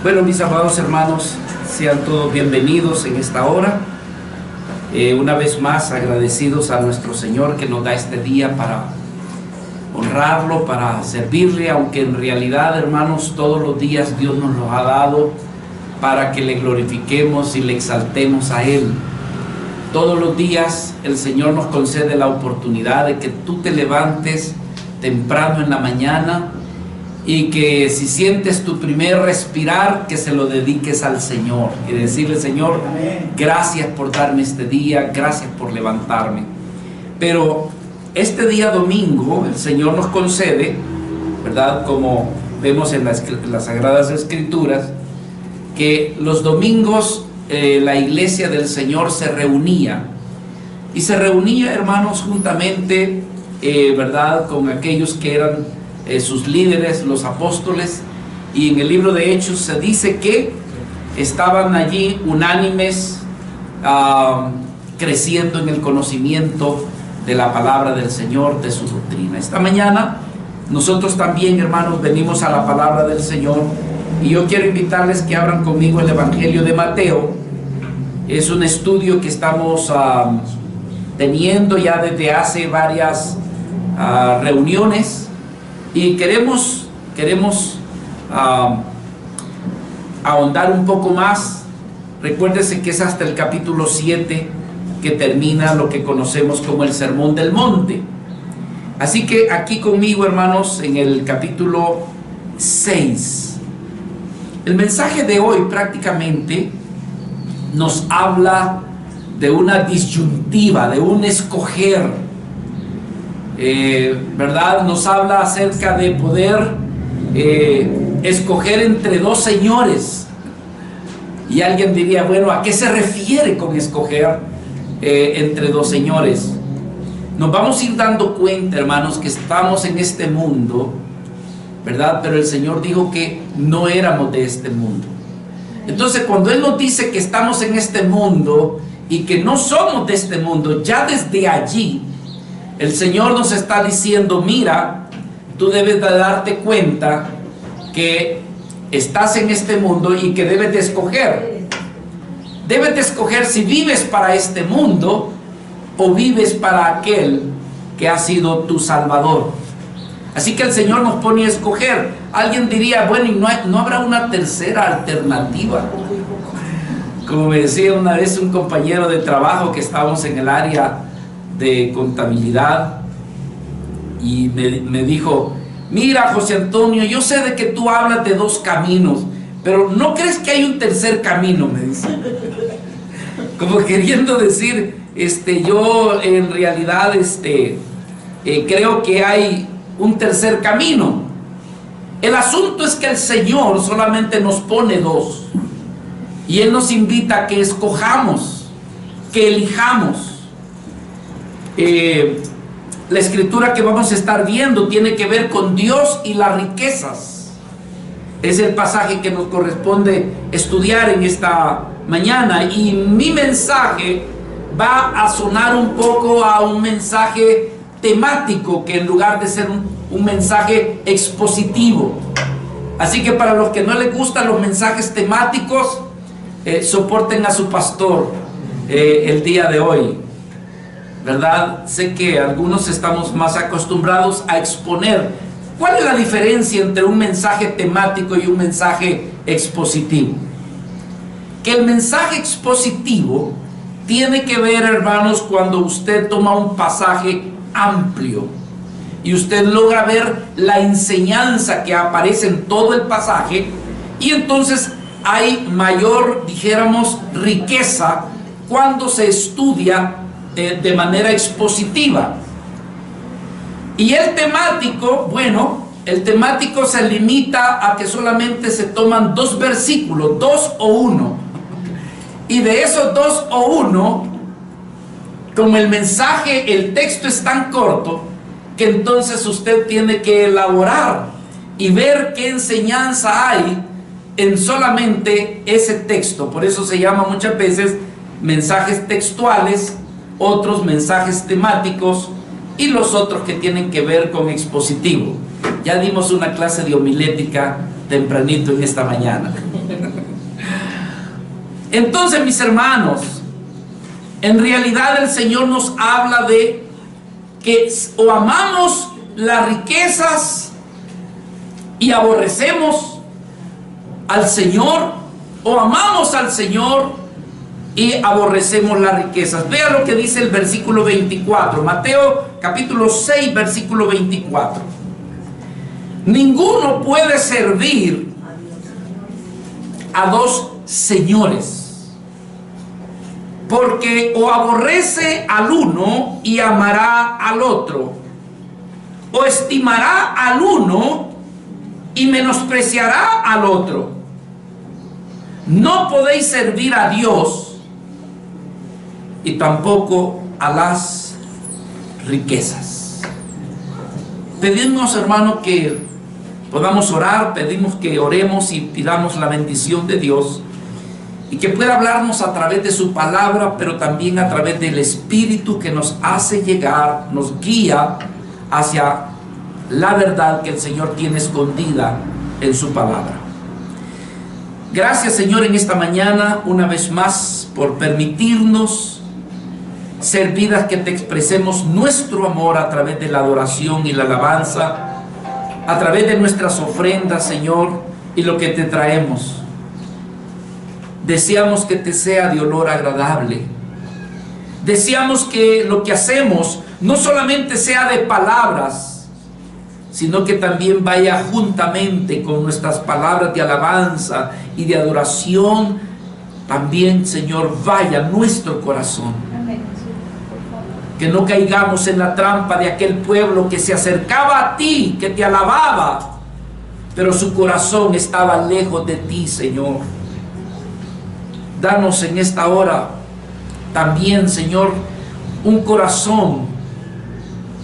Bueno, mis amados hermanos, sean todos bienvenidos en esta hora. Una vez más agradecidos a nuestro Señor que nos da este día para honrarlo, para servirle, aunque en realidad, hermanos, todos los días Dios nos los ha dado para que le glorifiquemos y le exaltemos a Él. Todos los días el Señor nos concede la oportunidad de que tú te levantes temprano en la mañana y que si sientes tu primer respirar, que se lo dediques al Señor y decirle: Señor, gracias por darme este día, gracias por levantarme. Pero este día domingo el Señor nos concede, ¿verdad?, como vemos en las Sagradas Escrituras, que los domingos la iglesia del Señor se reunía, y se reunía, hermanos, juntamente, ¿verdad?, con aquellos que eran sus líderes, los apóstoles. Y en el libro de Hechos se dice que estaban allí unánimes, creciendo en el conocimiento de la palabra del Señor, de su doctrina. Esta mañana nosotros también, hermanos, venimos a la palabra del Señor, y yo quiero invitarles que abran conmigo el Evangelio de Mateo. Es un estudio que estamos teniendo ya desde hace varias reuniones, y queremos ahondar un poco más. Recuérdese que es hasta el capítulo 7 que termina lo que conocemos como el Sermón del Monte. Así que aquí conmigo, hermanos, en el capítulo 6, el mensaje de hoy prácticamente nos habla de una disyuntiva, de un escoger, ¿verdad? Nos habla acerca de poder escoger entre dos señores. Y alguien diría: bueno, ¿a qué se refiere con escoger entre dos señores? Nos vamos a ir dando cuenta, hermanos, que estamos en este mundo, ¿verdad? Pero el Señor dijo que no éramos de este mundo. Entonces, cuando Él nos dice que estamos en este mundo y que no somos de este mundo, ya desde allí el Señor nos está diciendo: mira, tú debes de darte cuenta que estás en este mundo y que debes de escoger. Debes de escoger si vives para este mundo o vives para aquel que ha sido tu Salvador. Así que el Señor nos pone a escoger. Alguien diría: bueno, ¿y no habrá una tercera alternativa? Como me decía una vez un compañero de trabajo que estábamos en el área de contabilidad, y me dijo: mira, José Antonio, yo sé de que tú hablas de dos caminos, pero ¿no crees que hay un tercer camino?, me dice. Como queriendo decir, yo en realidad creo que hay un tercer camino. El asunto es que el Señor solamente nos pone dos, y Él nos invita a que escojamos, que elijamos. La escritura que vamos a estar viendo tiene que ver con Dios y las riquezas. Es el pasaje que nos corresponde estudiar en esta mañana, y mi mensaje va a sonar un poco a un mensaje temático, que en lugar de ser un mensaje expositivo. Así que para los que no les gustan los mensajes temáticos, soporten a su pastor el día de hoy, ¿verdad? Sé que algunos estamos más acostumbrados a exponer. ¿Cuál es la diferencia entre un mensaje temático y un mensaje expositivo? Que el mensaje expositivo tiene que ver, hermanos, cuando usted toma un pasaje amplio y usted logra ver la enseñanza que aparece en todo el pasaje, y entonces hay mayor, dijéramos, riqueza cuando se estudia de manera expositiva. Y el temático, bueno, el temático se limita a que solamente se toman dos versículos, dos o uno, y de esos dos o uno, como el mensaje, el texto es tan corto, que entonces usted tiene que elaborar y ver qué enseñanza hay en solamente ese texto. Por eso se llama muchas veces mensajes textuales, otros mensajes temáticos, y los otros que tienen que ver con expositivo. Ya dimos una clase de homilética tempranito en esta mañana. Entonces, mis hermanos, en realidad el Señor nos habla de que o amamos las riquezas y aborrecemos al Señor, o amamos al Señor y aborrecemos las riquezas. Vea lo que dice el versículo 24, Mateo capítulo 6, versículo 24. Ninguno puede servir a dos señores, porque o aborrece al uno y amará al otro, o estimará al uno y menospreciará al otro. No podéis servir a Dios y tampoco a las riquezas. Pedimos, hermano, que podamos orar, pedimos que oremos y pidamos la bendición de Dios y que pueda hablarnos a través de su palabra, pero también a través del Espíritu que nos hace llegar, nos guía hacia la verdad que el Señor tiene escondida en su palabra. Gracias, Señor, en esta mañana una vez más por permitirnos ser vidas que te expresemos nuestro amor a través de la adoración y la alabanza, a través de nuestras ofrendas, Señor, y lo que te traemos. Deseamos que te sea de olor agradable. Deseamos que lo que hacemos no solamente sea de palabras, sino que también vaya juntamente con nuestras palabras de alabanza y de adoración. También, Señor, vaya nuestro corazón. Que no caigamos en la trampa de aquel pueblo que se acercaba a ti, que te alababa, pero su corazón estaba lejos de ti, Señor. Danos en esta hora también, Señor, un corazón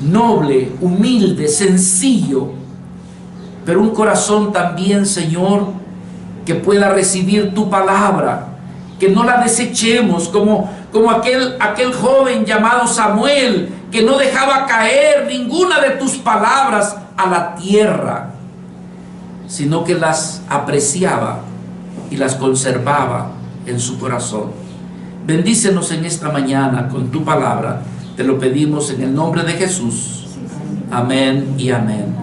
noble, humilde, sencillo, pero un corazón también, Señor, que pueda recibir tu palabra, que no la desechemos como aquel joven llamado Samuel, que no dejaba caer ninguna de tus palabras a la tierra, sino que las apreciaba y las conservaba en su corazón. Bendícenos en esta mañana con tu palabra. Te lo pedimos en el nombre de Jesús. Amén y amén.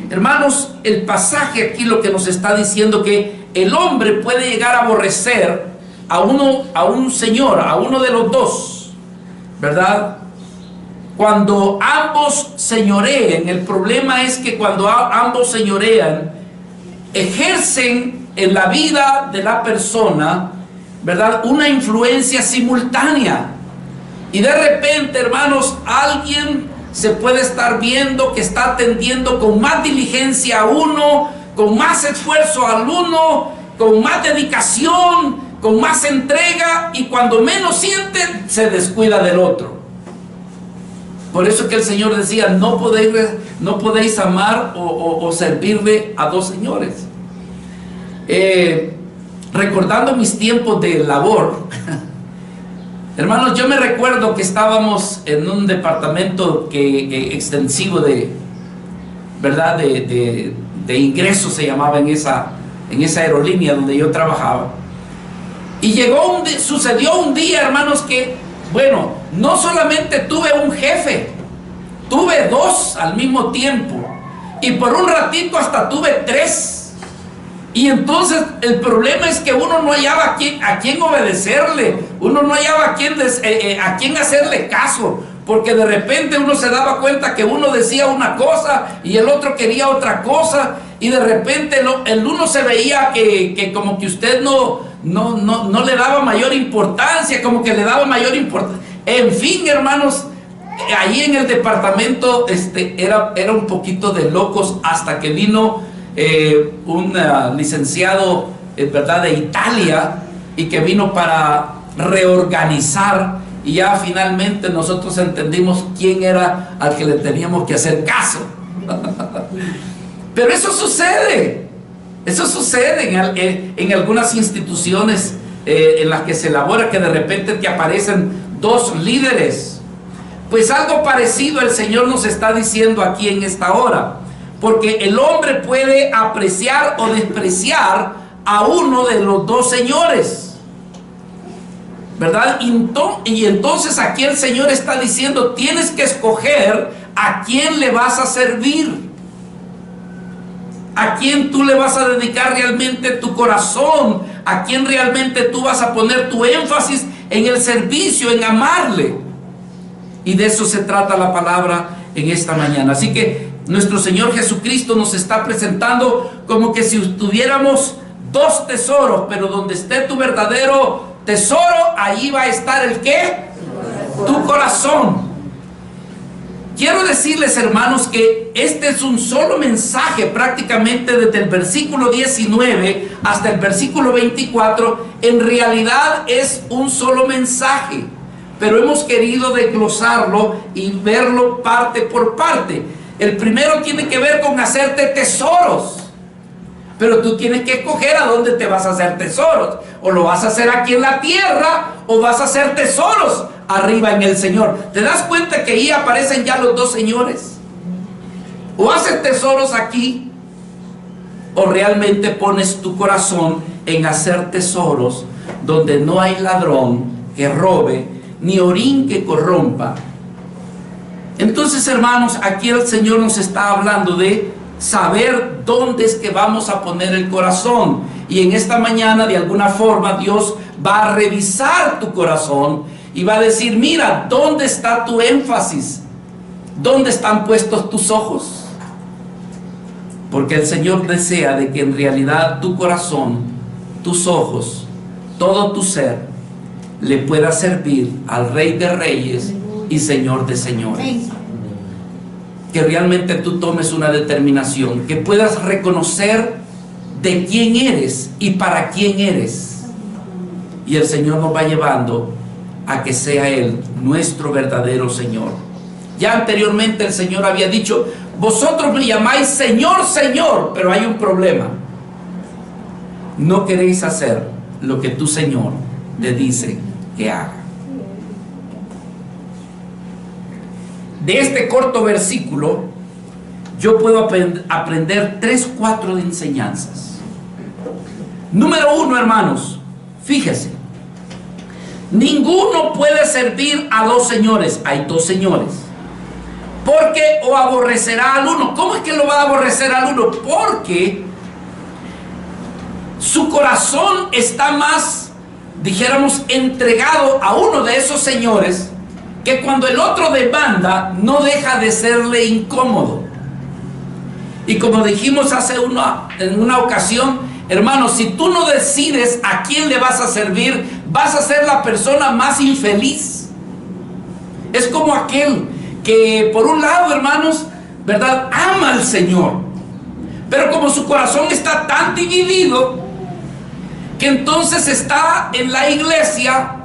Hermanos, el pasaje aquí lo que nos está diciendo que el hombre puede llegar a aborrecer a un señor, a uno de los dos, ¿verdad? Cuando ambos señoreen. El problema es que cuando ambos señorean, ejercen en la vida de la persona, ¿verdad?, una influencia simultánea. Y de repente, hermanos, alguien se puede estar viendo que está atendiendo con más diligencia a uno, con más esfuerzo al uno, con más dedicación, con más entrega, y cuando menos siente, se descuida del otro. Por eso que el Señor decía, no podéis amar o servirle a dos señores. Recordando mis tiempos de labor, hermanos, yo me recuerdo que estábamos en un departamento extensivo de, ¿verdad?, de ingresos, se llamaba en esa aerolínea donde yo trabajaba. Y sucedió un día, hermanos, que, bueno, no solamente tuve un jefe, tuve dos al mismo tiempo, y por un ratito hasta tuve tres. Y entonces el problema es que uno no hallaba a quién obedecerle, uno no hallaba a quién hacerle caso, porque de repente uno se daba cuenta que uno decía una cosa y el otro quería otra cosa, y de repente el uno se veía que como que usted no le daba mayor importancia, como que le daba mayor importancia. En fin, hermanos, ahí en el departamento era un poquito de locos, hasta que vino un licenciado, ¿verdad?, de Italia, y que vino para reorganizar, y ya finalmente nosotros entendimos quién era al que le teníamos que hacer caso. Pero eso sucede en algunas instituciones en las que se elabora, que de repente te aparecen dos líderes. Pues algo parecido el Señor nos está diciendo aquí en esta hora, porque el hombre puede apreciar o despreciar a uno de los dos señores. ¿verdad? Y entonces aquí el Señor está diciendo, tienes que escoger a quién le vas a servir, a quién tú le vas a dedicar realmente tu corazón, a quién realmente tú vas a poner tu énfasis en el servicio, en amarle. Y de eso se trata la palabra en esta mañana. Así que nuestro Señor Jesucristo nos está presentando como que si tuviéramos dos tesoros, pero donde esté tu verdadero tesoro, ahí va a estar ¿el qué? Tu corazón. Quiero decirles, hermanos, que este es un solo mensaje, prácticamente desde el versículo 19 hasta el versículo 24. En realidad es un solo mensaje, pero hemos querido desglosarlo y verlo parte por parte. El primero tiene que ver con hacerte tesoros. Pero tú tienes que escoger a dónde te vas a hacer tesoros. O lo vas a hacer aquí en la tierra, o vas a hacer tesoros arriba en el Señor. ¿Te das cuenta que ahí aparecen ya los dos señores? O haces tesoros aquí, o realmente pones tu corazón en hacer tesoros donde no hay ladrón que robe, ni orín que corrompa. Entonces, hermanos, aquí el Señor nos está hablando de saber dónde es que vamos a poner el corazón. Y en esta mañana, de alguna forma, Dios va a revisar tu corazón y va a decir, mira, ¿dónde está tu énfasis? ¿Dónde están puestos tus ojos? Porque el Señor desea de que en realidad tu corazón, tus ojos, todo tu ser, le pueda servir al Rey de Reyes y Señor de Señores. Que realmente tú tomes una determinación, que puedas reconocer de quién eres y para quién eres. Y el Señor nos va llevando a que sea Él nuestro verdadero Señor. Ya anteriormente el Señor había dicho, vosotros me llamáis Señor, Señor, pero hay un problema. No queréis hacer lo que tu Señor le dice que haga. De este corto versículo yo puedo aprender 3-4 de enseñanzas. Número 1, hermanos, fíjese, ninguno puede servir a dos señores. Hay dos señores, porque o aborrecerá al uno. ¿Cómo es que lo va a aborrecer al uno? Porque su corazón está más, dijéramos, entregado a uno de esos señores, que cuando el otro demanda no deja de serle incómodo. Y como dijimos en una ocasión, hermanos, si tú no decides a quién le vas a servir, vas a ser la persona más infeliz. Es como aquel que por un lado, hermanos, ¿verdad?, ama al Señor, pero como su corazón está tan dividido, que entonces está en la iglesia,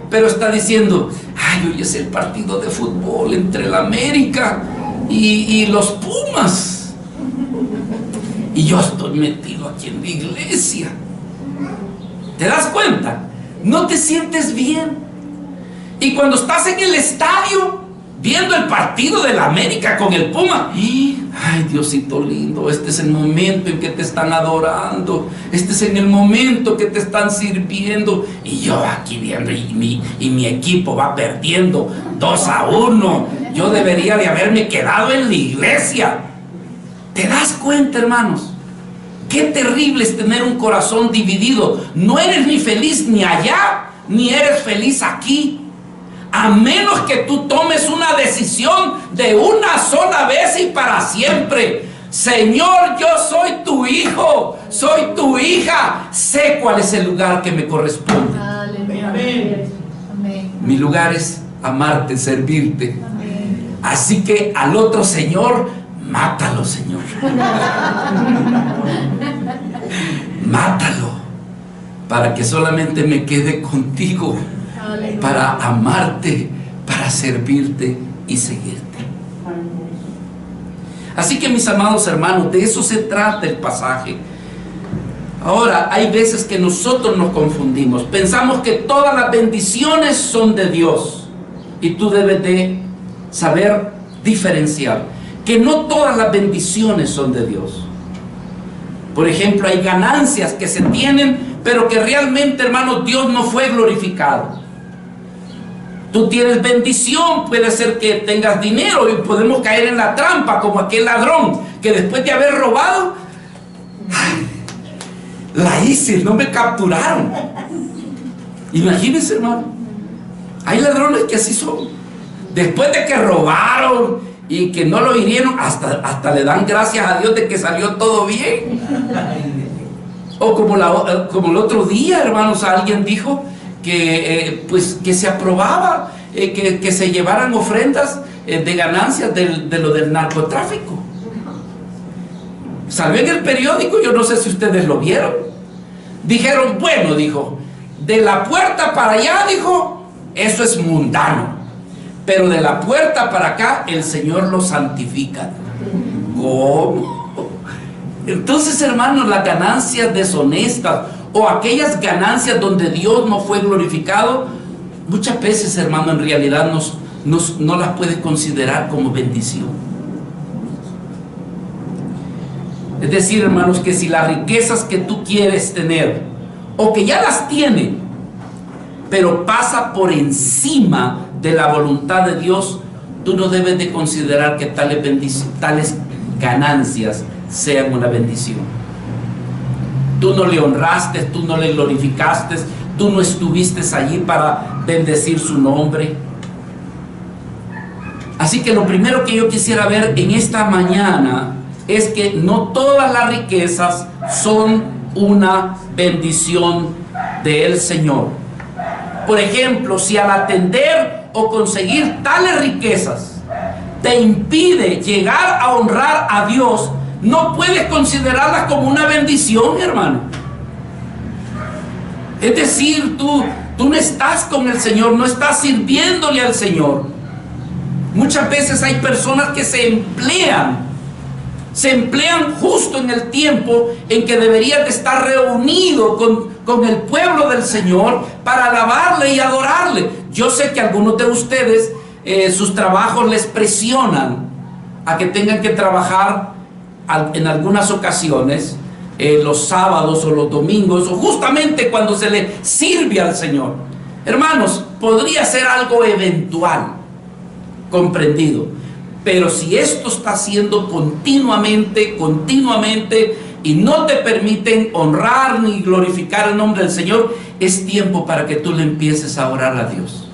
pero está diciendo, ay, hoy es el partido de fútbol entre el América y los Pumas, y yo estoy metido aquí en la iglesia. ¿Te das cuenta? No te sientes bien. Y cuando estás en el estadio viendo el partido de la América con el Puma, ay, Diosito lindo, este es el momento en que te están adorando, este es en el momento que te están sirviendo, y yo aquí viendo, y mi equipo va perdiendo 2-1, yo debería de haberme quedado en la iglesia. ¿Te das cuenta, hermanos? Qué terrible es tener un corazón dividido. No eres ni feliz ni allá, ni eres feliz aquí, a menos que tú tomes una decisión de una sola vez y para siempre. Señor, yo soy tu hijo, soy tu hija, sé cuál es el lugar que me corresponde. Amén. Mi lugar es amarte, servirte. Amén. Así que al otro señor, mátalo, Señor. Mátalo, para que solamente me quede contigo, para amarte, para servirte y seguirte. Así que, mis amados hermanos, de eso se trata el pasaje. Ahora, hay veces que nosotros nos confundimos, pensamos que todas las bendiciones son de Dios, y tú debes de saber diferenciar que no todas las bendiciones son de Dios. Por ejemplo, hay ganancias que se tienen, pero que realmente, hermanos, Dios no fue glorificado. Tú tienes bendición, puede ser que tengas dinero y podemos caer en la trampa como aquel ladrón que después de haber robado, ¡ay! La hice, no me capturaron. Imagínense, hermano, hay ladrones que así son. Después de que robaron y que no lo hirieron, hasta le dan gracias a Dios de que salió todo bien. O como el otro día, hermanos, alguien dijo que que se aprobaba que se llevaran ofrendas de ganancias de lo del narcotráfico. Salió en el periódico, yo no sé si ustedes lo vieron. Dijeron, bueno, dijo, de la puerta para allá, dijo, eso es mundano, pero de la puerta para acá el Señor lo santifica. ¿Cómo? Entonces, hermanos, las ganancias deshonestas o aquellas ganancias donde Dios no fue glorificado, muchas veces, hermano, en realidad no las puedes considerar como bendición. Es decir, hermanos, que si las riquezas que tú quieres tener o que ya las tienen, pero pasa por encima de la voluntad de Dios, tú no debes de considerar que tales ganancias sean una bendición. Tú no le honraste, tú no le glorificaste, tú no estuviste allí para bendecir su nombre. Así que lo primero que yo quisiera ver en esta mañana es que no todas las riquezas son una bendición del Señor. Por ejemplo, si al atender o conseguir tales riquezas te impide llegar a honrar a Dios, no puedes considerarlas como una bendición, hermano. Es decir, tú no estás con el Señor, no estás sirviéndole al Señor. Muchas veces hay personas que se emplean justo en el tiempo en que deberían de estar reunidos con el pueblo del Señor para alabarle y adorarle. Yo sé que algunos de ustedes sus trabajos les presionan a que tengan que trabajar en algunas ocasiones los sábados o los domingos, o justamente cuando se le sirve al Señor. Hermanos, podría ser algo eventual, comprendido, pero si esto está haciendo continuamente y no te permiten honrar ni glorificar el nombre del Señor, es tiempo para que tú le empieces a orar a Dios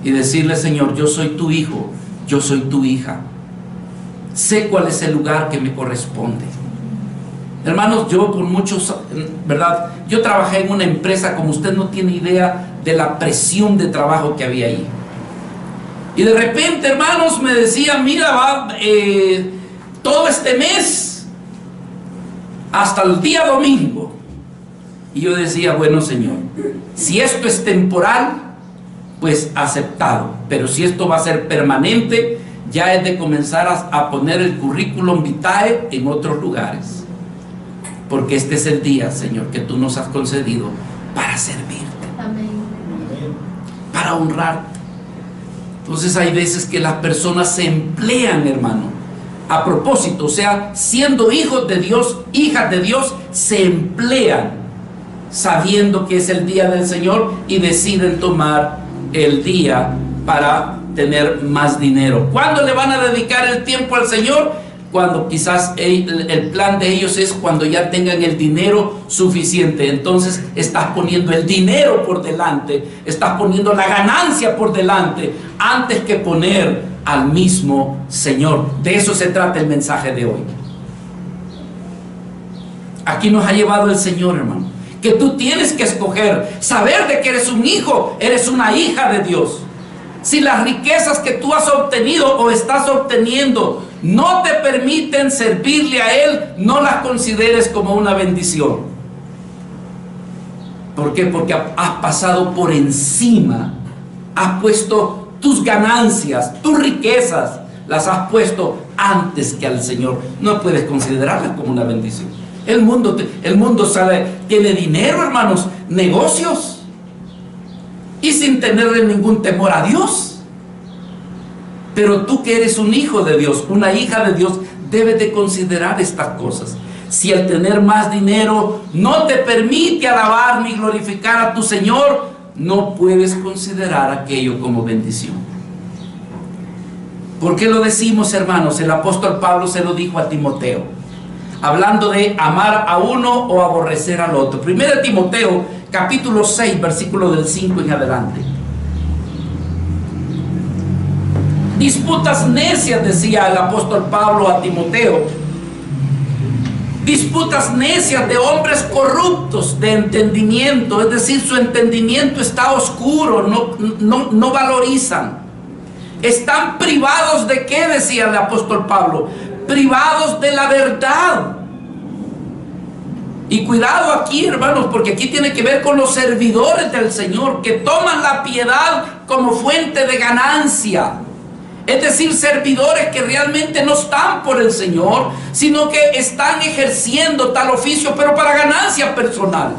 y decirle: Señor, yo soy tu hijo, yo soy tu hija, sé cuál es el lugar que me corresponde. Hermanos, yo por muchos, ¿verdad? Yo trabajé en una empresa, como usted no tiene idea de la presión de trabajo que había ahí. Y de repente, hermanos, me decían: mira, va todo este mes hasta el día domingo. Y yo decía: bueno, Señor, si esto es temporal, pues aceptado, pero si esto va a ser permanente, ya es de comenzar a poner el currículum vitae en otros lugares, porque este es el día, Señor, que tú nos has concedido para servirte. Amén. Para honrarte. Entonces hay veces que las personas se emplean, hermano, a propósito, o sea, siendo hijos de Dios, hijas de Dios, se emplean sabiendo que es el día del Señor y deciden tomar el día para tener más dinero. ¿Cuándo le van a dedicar el tiempo al Señor? Cuando quizás el plan de ellos es cuando ya tengan el dinero suficiente. Entonces estás poniendo el dinero por delante, estás poniendo la ganancia por delante antes que poner al mismo Señor. De eso se trata el mensaje de hoy. Aquí nos ha llevado el Señor, hermano, que tú tienes que escoger, saber de que eres un hijo, eres una hija de Dios. Si las riquezas que tú has obtenido o estás obteniendo no te permiten servirle a Él, no las consideres como una bendición. ¿Por qué? Porque has pasado por encima, has puesto tus ganancias, tus riquezas, las has puesto antes que al Señor. No puedes considerarlas como una bendición. El mundo tiene dinero, hermanos, negocios, y sin tenerle ningún temor a Dios. Pero tú, que eres un hijo de Dios, una hija de Dios, debes de considerar estas cosas. Si el tener más dinero no te permite alabar ni glorificar a tu Señor, no puedes considerar aquello como bendición. ¿Por qué lo decimos, hermanos? El apóstol Pablo se lo dijo a Timoteo, hablando de amar a uno o aborrecer al otro. 1 Timoteo, capítulo 6, versículo del 5 en adelante. Disputas necias, decía el apóstol Pablo a Timoteo. Disputas necias de hombres corruptos de entendimiento, es decir, su entendimiento está oscuro, no valorizan. Están privados de ¿qué? Decía el apóstol Pablo. Privados de la verdad. Y cuidado aquí, hermanos, porque aquí tiene que ver con los servidores del Señor, que toman la piedad como fuente de ganancia. Es decir, servidores que realmente no están por el Señor, sino que están ejerciendo tal oficio, pero para ganancia personal.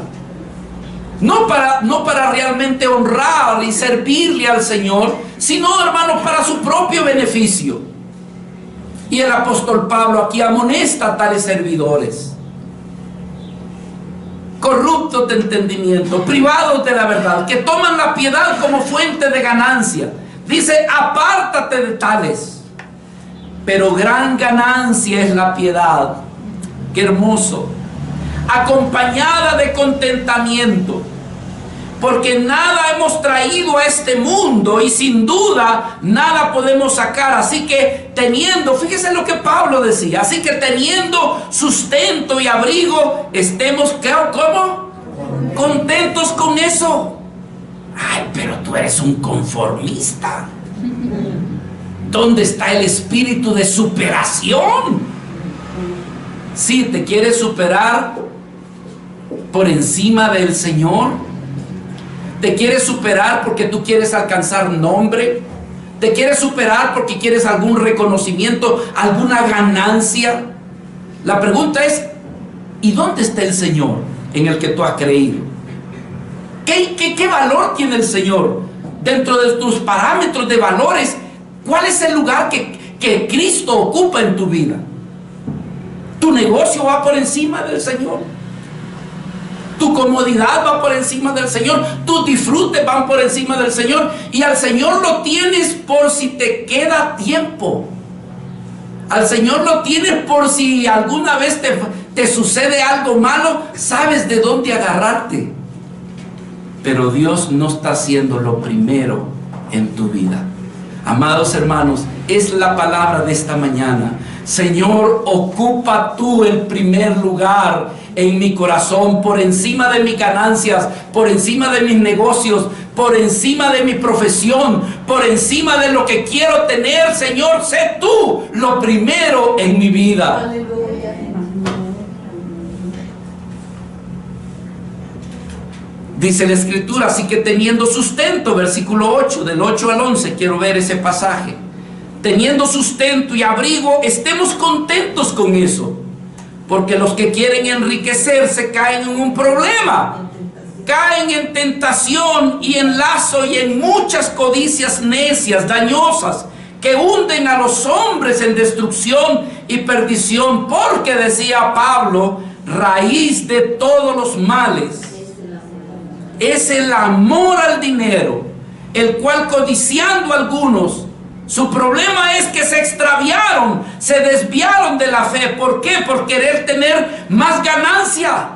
No para realmente honrar y servirle al Señor, sino, hermanos, para su propio beneficio. Y el apóstol Pablo aquí amonesta a tales servidores. Corruptos de entendimiento, privados de la verdad, que toman la piedad como fuente de ganancia. Dice, apártate de tales. Pero gran ganancia es la piedad. Qué hermoso. Acompañada de contentamiento. Porque nada hemos traído a este mundo y sin duda nada podemos sacar. Así que teniendo, fíjese lo que Pablo decía, así que teniendo sustento y abrigo, estemos, ¿cómo? Contentos con eso. Ay, pero tú eres un conformista. ¿Dónde está el espíritu de superación? Si te quieres superar por encima del Señor, te quieres superar porque tú quieres alcanzar nombre, te quieres superar porque quieres algún reconocimiento, alguna ganancia. La pregunta es, ¿y dónde está el Señor en el que tú has creído? ¿Qué valor tiene el Señor? Dentro de tus parámetros de valores, ¿cuál es el lugar que Cristo ocupa en tu vida? ¿Tu negocio va por encima del Señor? ¿Tu comodidad va por encima del Señor? ¿Tus disfrutes van por encima del Señor? Y al Señor lo tienes por si te queda tiempo. Al Señor lo tienes por si alguna vez te sucede algo malo, sabes de dónde agarrarte. Pero Dios no está haciendo lo primero en tu vida. Amados hermanos, es la palabra de esta mañana. Señor, ocupa tú el primer lugar en mi corazón, por encima de mis ganancias, por encima de mis negocios, por encima de mi profesión, por encima de lo que quiero tener. Señor, sé tú lo primero en mi vida. Aleluya. Dice la Escritura, así que teniendo sustento, versículo 8, del 8 al 11, quiero ver ese pasaje. Teniendo sustento y abrigo, estemos contentos con eso. Porque los que quieren enriquecerse caen en un problema. Caen en tentación y en lazo y en muchas codicias necias, dañosas, que hunden a los hombres en destrucción y perdición. Porque, decía Pablo, raíz de todos los males es el amor al dinero, el cual codiciando algunos, su problema es que se extraviaron, se desviaron de la fe. ¿Por qué? Por querer tener más ganancia.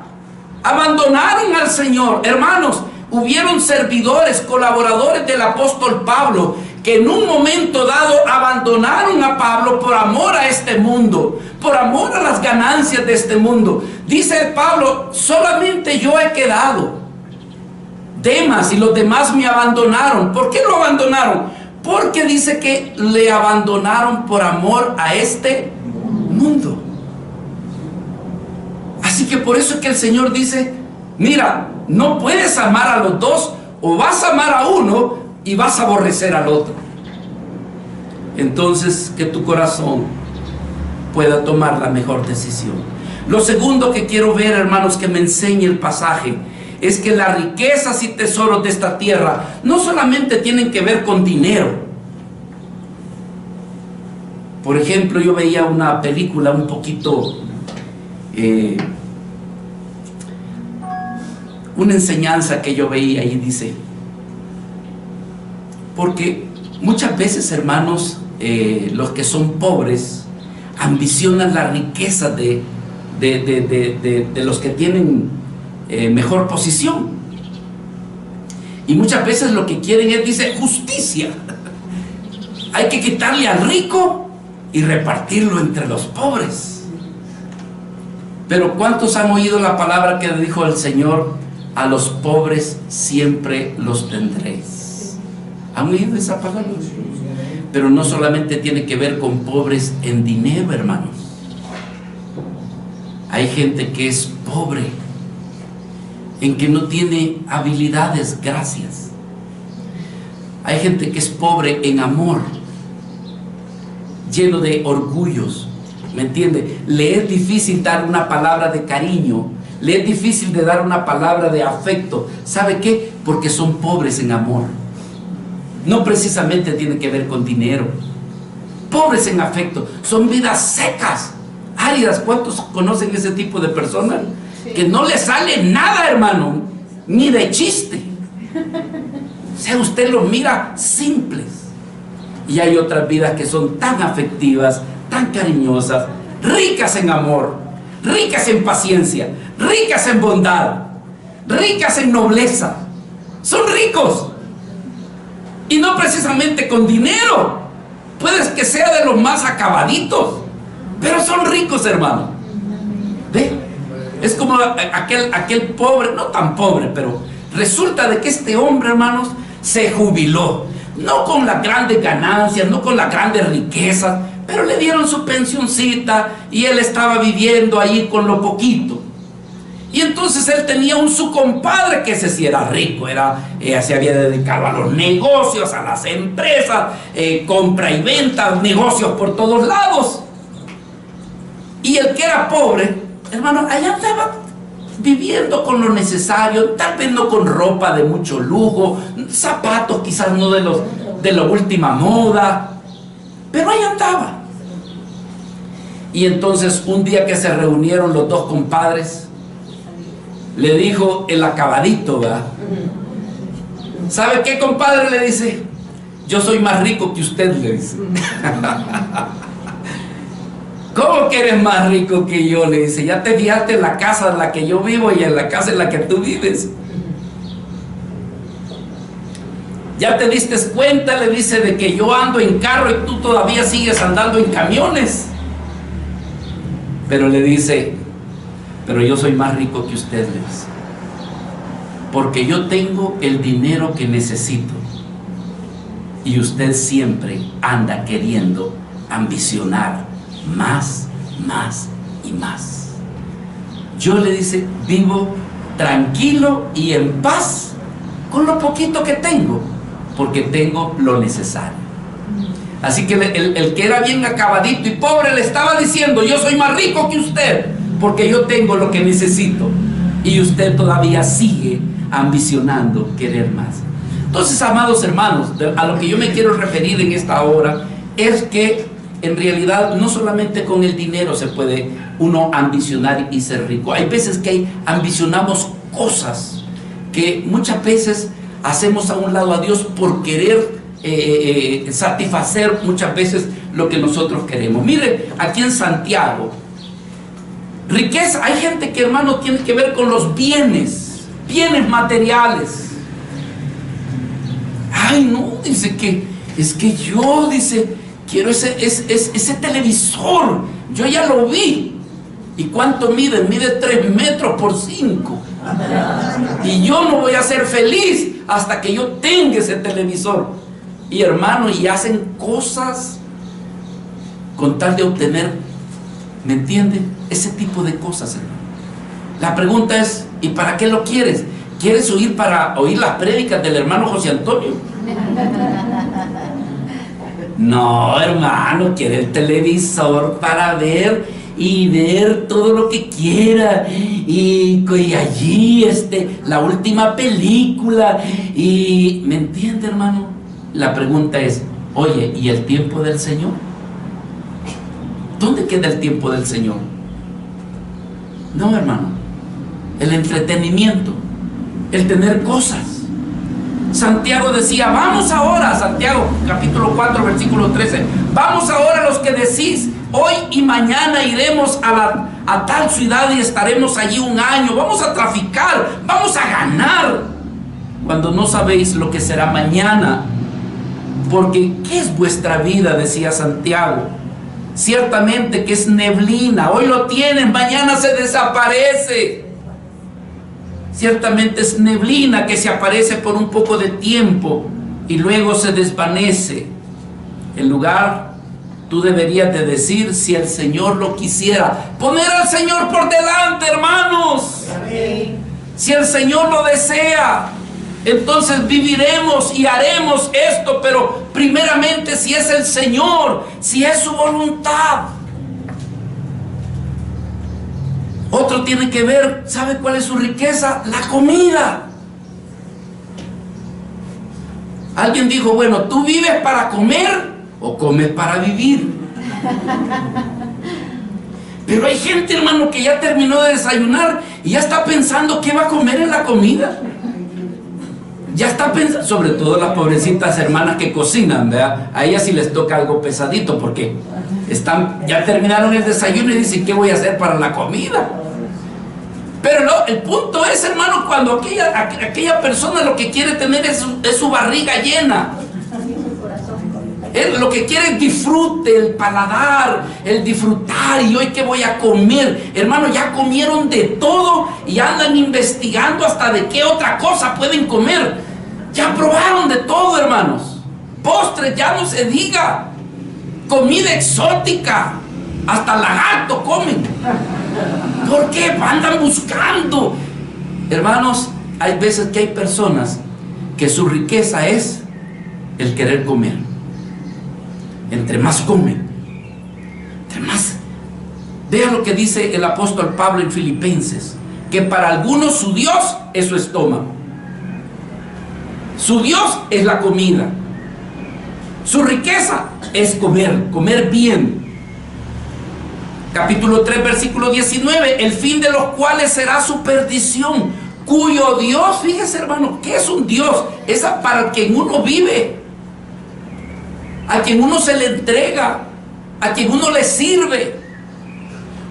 Abandonaron al Señor. Hermanos, hubieron servidores, colaboradores del apóstol Pablo, que en un momento dado abandonaron a Pablo por amor a este mundo, por amor a las ganancias de este mundo. Dice Pablo, solamente yo he quedado. Demas y los demás me abandonaron. ¿Por qué lo abandonaron? Porque dice que le abandonaron por amor a este mundo. Así que por eso es que el Señor dice, mira, no puedes amar a los dos, o vas a amar a uno y vas a aborrecer al otro. Entonces, que tu corazón pueda tomar la mejor decisión. Lo segundo que quiero ver, hermanos, que me enseñe el pasaje, es que las riquezas y tesoros de esta tierra no solamente tienen que ver con dinero. Por ejemplo, yo veía una película un poquito, una enseñanza que yo veía y dice, Porque muchas veces, hermanos, los que son pobres ambicionan la riqueza de los que tienen mejor posición. Y muchas veces lo que quieren es, dice, justicia. Hay que quitarle al rico y repartirlo entre los pobres. Pero ¿cuántos han oído la palabra que dijo el Señor? A los pobres siempre los tendréis. ¿Han oído esa palabra? Pero no solamente tiene que ver con pobres en dinero, hermanos. Hay gente que es pobre en que no tiene habilidades, gracias. Hay gente que es pobre en amor, lleno de orgullos, ¿me entiende? Le es difícil dar una palabra de cariño, le es difícil de dar una palabra de afecto. ¿Sabe qué? Porque son pobres en amor. No precisamente tiene que ver con dinero. Pobres en afecto, son vidas secas, áridas. ¿Cuántos conocen ese tipo de personas? Sí. Que no le sale nada, hermano, ni de chiste. O sea, usted los mira simples. Y hay otras vidas que son tan afectivas, tan cariñosas, ricas en amor, ricas en paciencia, ricas en bondad, ricas en nobleza. Son ricos. Y no precisamente con dinero. Puede que sea de los más acabaditos, pero son ricos, hermano. ¿Ve? Es como aquel pobre, no tan pobre, pero resulta de que este hombre, hermanos, se jubiló. No con las grandes ganancias, no con las grandes riquezas, pero le dieron su pensioncita y él estaba viviendo allí con lo poquito. Y entonces él tenía su compadre que ese sí era rico, se había dedicado a los negocios, a las empresas, compra y venta, negocios por todos lados. Y el que era pobre, hermano, allá andaba viviendo con lo necesario, tal vez no con ropa de mucho lujo, zapatos quizás no de la última moda, pero ahí andaba. Y entonces un día que se reunieron los dos compadres, le dijo el acabadito, ¿verdad? ¿Sabe qué, compadre? Le dice, yo soy más rico que usted, le dice. ¿Cómo que eres más rico que yo? Le dice, ya te fijaste en la casa en la que yo vivo y en la casa en la que tú vives. Ya te diste cuenta, le dice, de que yo ando en carro y tú todavía sigues andando en camiones. Pero le dice, pero yo soy más rico que usted, le dice, porque yo tengo el dinero que necesito y usted siempre anda queriendo ambicionar más, más y más. Yo, le dice, vivo tranquilo y en paz con lo poquito que tengo, porque tengo lo necesario. Así que el que era bien acabadito y pobre le estaba diciendo, yo soy más rico que usted, porque yo tengo lo que necesito, y usted todavía sigue ambicionando querer más. Entonces, amados hermanos, a lo que yo me quiero referir en esta hora es que en realidad no solamente con el dinero se puede uno ambicionar y ser rico. Hay veces que ambicionamos cosas que muchas veces hacemos a un lado a Dios por querer satisfacer muchas veces lo que nosotros queremos. Mire, aquí en Santiago, riqueza, hay gente que, hermano, tiene que ver con los bienes materiales. Ay, no, dice que es que yo, dice, quiero ese televisor, yo ya lo vi. ¿Y cuánto mide? Mide 3 metros por 5. Y yo no voy a ser feliz hasta que yo tenga ese televisor. Y hermano, y hacen cosas con tal de obtener, ¿me entiende? Ese tipo de cosas, hermano. La pregunta es, ¿y para qué lo quieres? ¿Quieres oír para oír las prédicas del hermano José Antonio? No, hermano, quiere el televisor para ver y ver todo lo que quiera y allí la última película y ¿me entiende, hermano? La pregunta es, oye, ¿y el tiempo del Señor? ¿Dónde queda el tiempo del Señor? No, hermano, el entretenimiento, el tener cosas. Santiago decía, vamos ahora, Santiago capítulo 4 versículo 13, vamos ahora los que decís, hoy y mañana iremos a tal ciudad y estaremos allí un año, vamos a traficar, vamos a ganar, cuando no sabéis lo que será mañana. Porque ¿qué es vuestra vida?, decía Santiago. Ciertamente que es neblina, hoy lo tienen, mañana se desaparece. Ciertamente es neblina que se aparece por un poco de tiempo y luego se desvanece. En lugar, tú deberías de decir, si el Señor lo quisiera, poner al Señor por delante, hermanos. Si el Señor lo desea, entonces viviremos y haremos esto, pero primeramente si es el Señor, si es su voluntad. Otro tiene que ver, ¿sabe cuál es su riqueza? La comida. Alguien dijo, bueno, ¿tú vives para comer o comes para vivir? Pero hay gente, hermano, que ya terminó de desayunar y ya está pensando qué va a comer en la comida. Ya está pensando, sobre todo las pobrecitas hermanas que cocinan, ¿verdad? A ellas sí les toca algo pesadito porque ya terminaron el desayuno y dicen, ¿qué voy a hacer para la comida? Pero no, el punto es, hermano, cuando aquella persona lo que quiere tener es su barriga llena. Él lo que quiere es disfrute, el paladar, el disfrutar. Y hoy, ¿qué voy a comer? Hermano, ya comieron de todo y andan investigando hasta de qué otra cosa pueden comer. Ya probaron de todo, hermanos. Postres, ya no se diga. Comida exótica, hasta lagarto comen. ¿Por qué? Andan buscando. Hermanos, hay veces que hay personas que su riqueza es el querer comer. Entre más comen, entre más. Vean lo que dice el apóstol Pablo en Filipenses, que para algunos su Dios es su estómago. Su Dios es la comida. Su riqueza es comer bien. Capítulo 3, versículo 19, el fin de los cuales será su perdición, cuyo Dios, fíjese, hermano, ¿qué es un Dios? Es para quien uno vive, a quien uno se le entrega, a quien uno le sirve,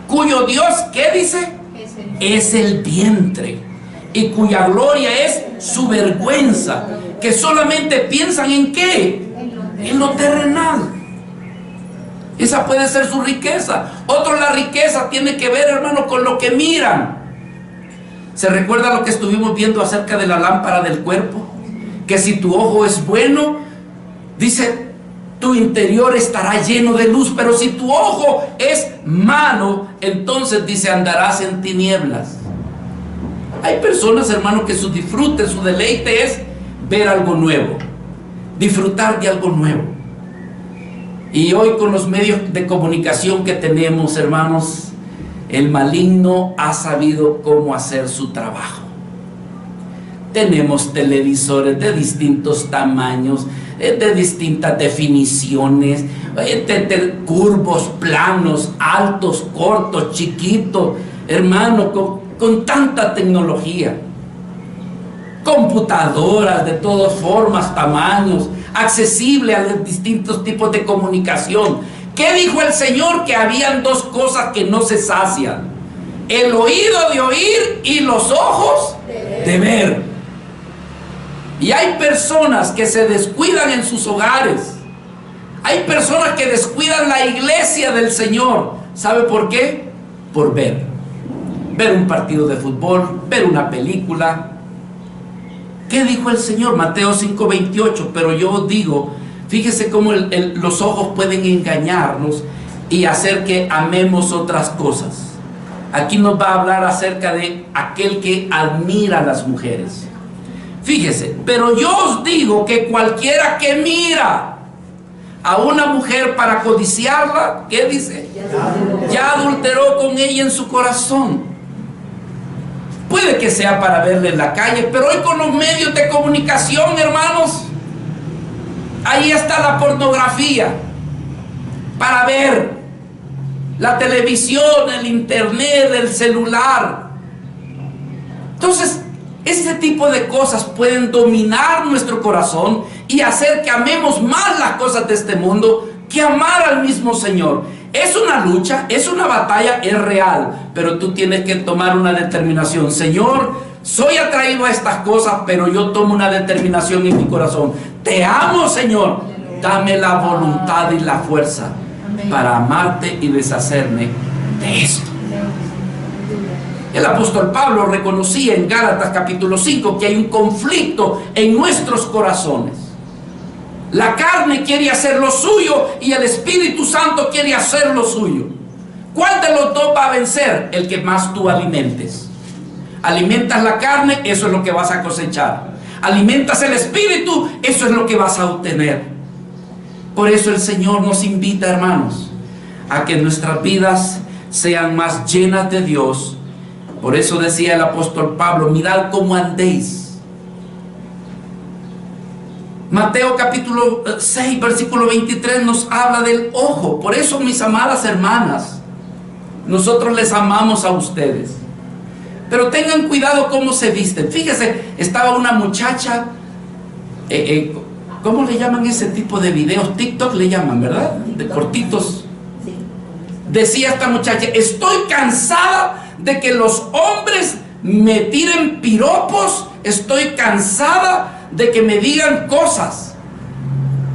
cuyo Dios, ¿qué dice? Es el vientre, y cuya gloria es su vergüenza, que solamente piensan ¿en qué? En lo terrenal. Esa puede ser su riqueza. Otro, la riqueza tiene que ver, hermano, con lo que miran. ¿Se recuerda lo que estuvimos viendo acerca de la lámpara del cuerpo? Que si tu ojo es bueno, dice, tu interior estará lleno de luz. Pero si tu ojo es malo, entonces dice, andarás en tinieblas. Hay personas, hermano, que su disfrute, su deleite es ver algo nuevo, disfrutar de algo nuevo. Y hoy, con los medios de comunicación que tenemos, hermanos, el maligno ha sabido cómo hacer su trabajo. Tenemos televisores de distintos tamaños, de distintas definiciones, curvos, planos, altos, cortos, chiquitos, hermano, con tanta tecnología. Computadoras de todas formas, tamaños, accesible a los distintos tipos de comunicación. ¿Qué dijo el Señor? Que habían dos cosas que no se sacian: el oído de oír y los ojos de ver. Y hay personas que se descuidan en sus hogares. Hay personas que descuidan la iglesia del Señor. ¿Sabe por qué? Por ver un partido de fútbol, ver una película. ¿Qué dijo el Señor? Mateo 5:28. Pero yo os digo, fíjese cómo los ojos pueden engañarnos y hacer que amemos otras cosas. Aquí nos va a hablar acerca de aquel que admira a las mujeres. Fíjese, pero yo os digo que cualquiera que mira a una mujer para codiciarla, ¿qué dice? Ya adulteró con ella en su corazón. Puede que sea para verla en la calle, pero hoy con los medios de comunicación, hermanos, ahí está la pornografía para ver. La televisión, el internet, el celular. Entonces, Este tipo de cosas pueden dominar nuestro corazón y hacer que amemos más las cosas de este mundo que amar al mismo Señor. Es una lucha, es una batalla, es real, pero tú tienes que tomar una determinación. Señor, soy atraído a estas cosas, pero yo tomo una determinación en mi corazón. Te amo, Señor. Dame la voluntad y la fuerza para amarte y deshacerme de esto. El apóstol Pablo reconocía en Gálatas capítulo 5 que hay un conflicto en nuestros corazones. La carne quiere hacer lo suyo y el Espíritu Santo quiere hacer lo suyo. ¿Cuál de los dos va a vencer? El que más tú alimentes. Alimentas la carne, eso es lo que vas a cosechar. Alimentas el Espíritu, eso es lo que vas a obtener. Por eso el Señor nos invita, hermanos, a que nuestras vidas sean más llenas de Dios. Por eso decía el apóstol Pablo, mirad cómo andéis. Mateo capítulo 6, versículo 23 nos habla del ojo. Por eso, mis amadas hermanas, nosotros les amamos a ustedes. Pero tengan cuidado cómo se visten. Fíjese, estaba una muchacha, ¿cómo le llaman ese tipo de videos? TikTok le llaman, ¿verdad? De cortitos. Decía esta muchacha, estoy cansada de que los hombres me tiren piropos, estoy cansada de que me digan cosas.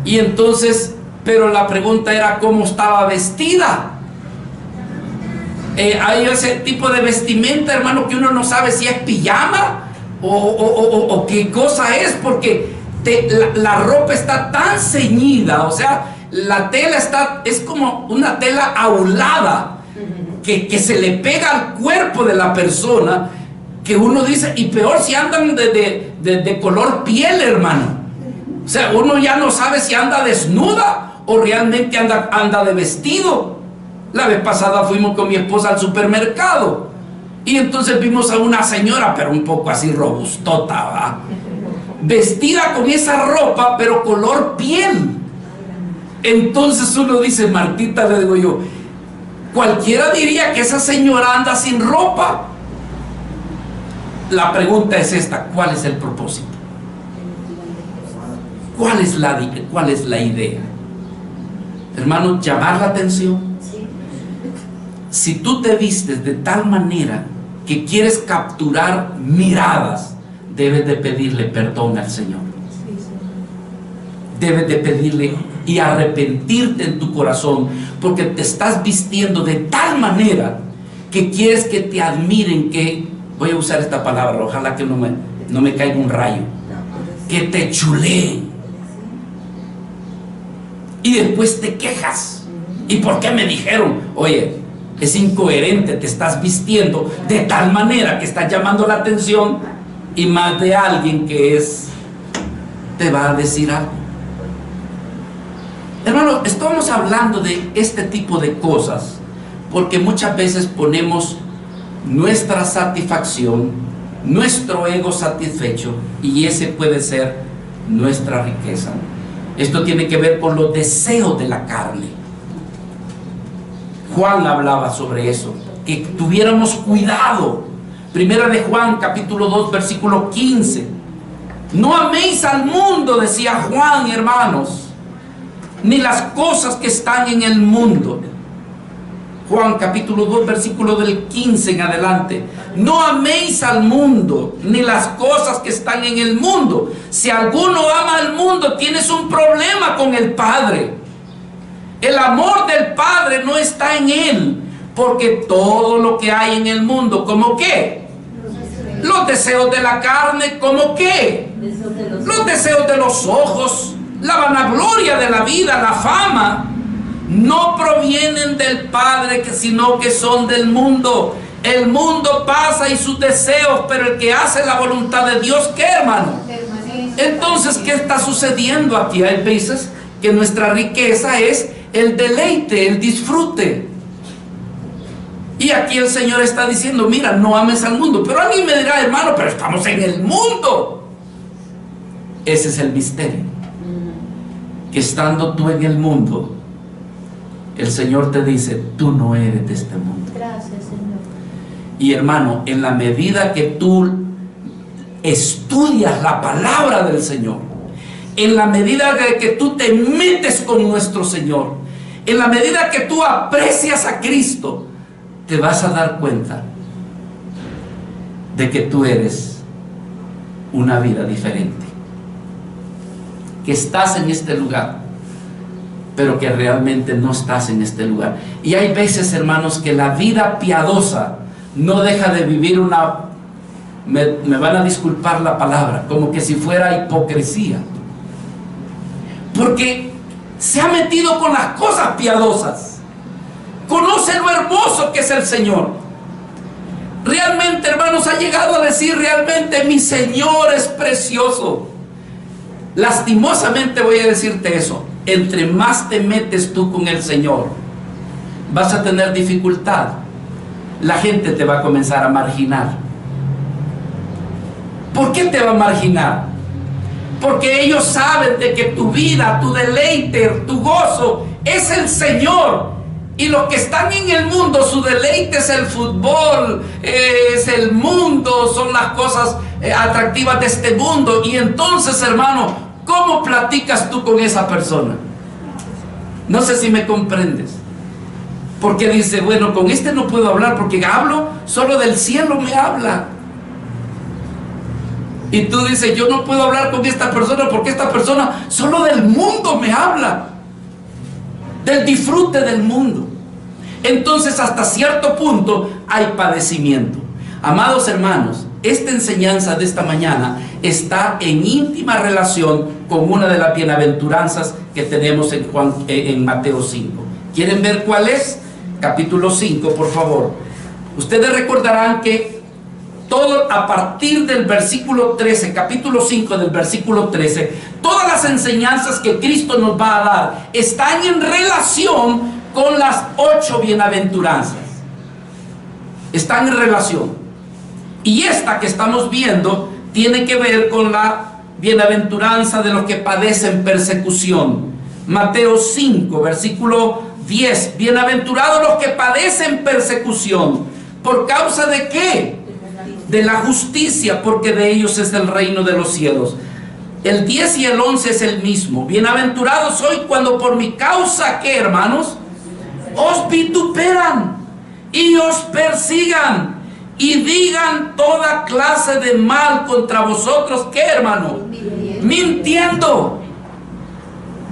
Y entonces, pero la pregunta era cómo estaba vestida. Hay ese tipo de vestimenta, hermano, que uno no sabe si es pijama o qué cosa es, porque la ropa está tan ceñida, o sea, la tela es como una tela aulada que se le pega al cuerpo de la persona, que uno dice, y peor si andan de color piel, hermano. O sea, uno ya no sabe si anda desnuda o realmente anda de vestido. La vez pasada fuimos con mi esposa al supermercado y entonces vimos a una señora, pero un poco así robustota, ¿va? Vestida con esa ropa, pero color piel. Entonces uno dice, Martita, le digo yo, cualquiera diría que esa señora anda sin ropa. La pregunta es esta, ¿cuál es el propósito? ¿Cuál es la idea? Hermano, llamar la atención. Si tú te vistes de tal manera que quieres capturar miradas, debes de pedirle perdón al Señor. Debes de pedirle y arrepentirte en tu corazón, porque te estás vistiendo de tal manera que quieres que te admiren, que, voy a usar esta palabra, ojalá que no me caiga un rayo, que te chuleen. Y después te quejas. ¿Y por qué me dijeron? Oye, es incoherente, te estás vistiendo de tal manera que estás llamando la atención y más de alguien que te va a decir algo. Hermano, estamos hablando de este tipo de cosas porque muchas veces ponemos nuestra satisfacción, nuestro ego satisfecho, y ese puede ser nuestra riqueza. Esto tiene que ver con los deseos de la carne. Juan hablaba sobre eso, que tuviéramos cuidado. Primera de Juan, capítulo 2, versículo 15. No améis al mundo, decía Juan, hermanos, ni las cosas que están en el mundo. Juan, capítulo 2, versículo del 15 en adelante. No améis al mundo, ni las cosas que están en el mundo. Si alguno ama al mundo, tienes un problema con el Padre. El amor del Padre no está en él, porque todo lo que hay en el mundo, ¿cómo qué? Los deseos de la carne, ¿cómo qué? Los deseos de los ojos, la vanagloria de la vida, la fama, no provienen del Padre, sino que son del mundo. El mundo pasa y sus deseos, pero el que hace la voluntad de Dios, ¿qué, hermano? Entonces, ¿qué está sucediendo aquí? Hay veces que nuestra riqueza es el deleite, el disfrute. Y aquí el Señor está diciendo, mira, no ames al mundo. Pero alguien me dirá, hermano, pero estamos en el mundo. Ese es el misterio. Que estando tú en el mundo, el Señor te dice, tú no eres de este mundo. Gracias, Señor. Y hermano, en la medida que tú estudias la palabra del Señor, en la medida de que tú te metes con nuestro Señor, en la medida que tú aprecias a Cristo, te vas a dar cuenta de que tú eres una vida diferente, que estás en este lugar, pero que realmente no estás en este lugar. Y hay veces, hermanos, que la vida piadosa no deja de vivir una, me van a disculpar la palabra, como que si fuera hipocresía, porque se ha metido con las cosas piadosas, conoce lo hermoso que es el Señor. Realmente, hermanos, ha llegado a decir realmente: mi Señor es precioso. Lastimosamente voy a decirte eso: entre más te metes tú con el Señor, vas a tener dificultad. La gente te va a comenzar a marginar. ¿Por qué te va a marginar? Porque ellos saben de que tu vida, tu deleite, tu gozo es el Señor. Y los que están en el mundo, su deleite es el fútbol, es el mundo, son las cosas atractivas de este mundo. Y entonces, hermano, ¿cómo platicas tú con esa persona? No sé si me comprendes. Porque dice: bueno, con este no puedo hablar porque hablo, solo del cielo me habla. Y tú dices: yo no puedo hablar con esta persona porque esta persona solo del mundo me habla, del disfrute del mundo. Entonces, hasta cierto punto hay padecimiento. Amados hermanos, esta enseñanza de esta mañana está en íntima relación con una de las bienaventuranzas que tenemos en Mateo 5. ¿Quieren ver cuál es? Capítulo 5, por favor. Ustedes recordarán que todo a partir del versículo 13, capítulo 5 del versículo 13, todas las enseñanzas que Cristo nos va a dar están en relación con las 8 bienaventuranzas. Están en relación. Y esta que estamos viendo tiene que ver con la bienaventuranza de los que padecen persecución. Mateo 5, versículo 10. Bienaventurados los que padecen persecución. ¿Por causa de qué? De la justicia, porque de ellos es el reino de los cielos. El 10 y el 11 es el mismo. Bienaventurados sois cuando por mi causa, ¿qué, hermanos? Os vituperan y os persigan y digan toda clase de mal contra vosotros. ¿Qué, hermano? Mintiendo.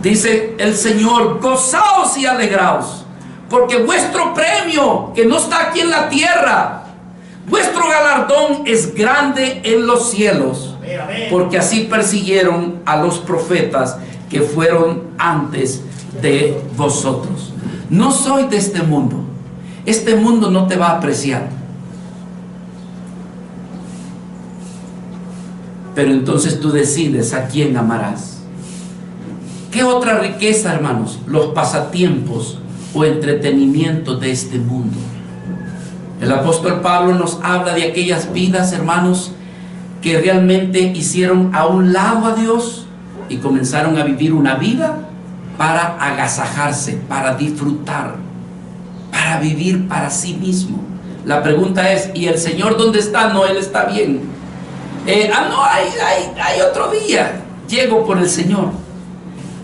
Dice el Señor: gozaos y alegraos, porque vuestro premio, que no está aquí en la tierra, vuestro galardón es grande en los cielos, porque así persiguieron a los profetas que fueron antes de vosotros. No soy de este mundo. Este mundo no te va a apreciar. Pero entonces tú decides a quién amarás. ¿Qué otra riqueza, hermanos? Los pasatiempos o entretenimientos de este mundo. El apóstol Pablo nos habla de aquellas vidas, hermanos, que realmente hicieron a un lado a Dios y comenzaron a vivir una vida para agasajarse, para disfrutar, para vivir para sí mismo. La pregunta es: ¿y el Señor dónde está? No, Él está bien. No, hay otro día. Llego por el Señor.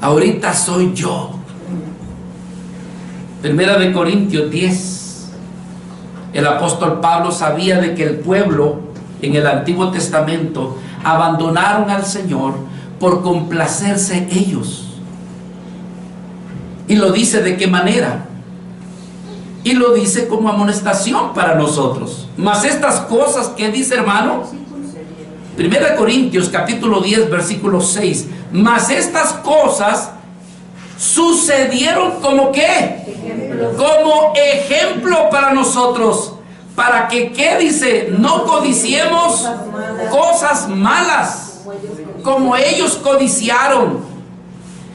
Ahorita soy yo. Primera de Corintios 10. El apóstol Pablo sabía de que el pueblo en el Antiguo Testamento abandonaron al Señor por complacerse ellos. Y lo dice de qué manera. Y lo dice como amonestación para nosotros. Mas estas cosas, ¿qué dice, hermano? Primera de Corintios capítulo 10 versículo 6. Mas estas cosas sucedieron como ¿qué? Como ejemplo para nosotros, para que, ¿qué dice? No codiciemos cosas malas como ellos codiciaron,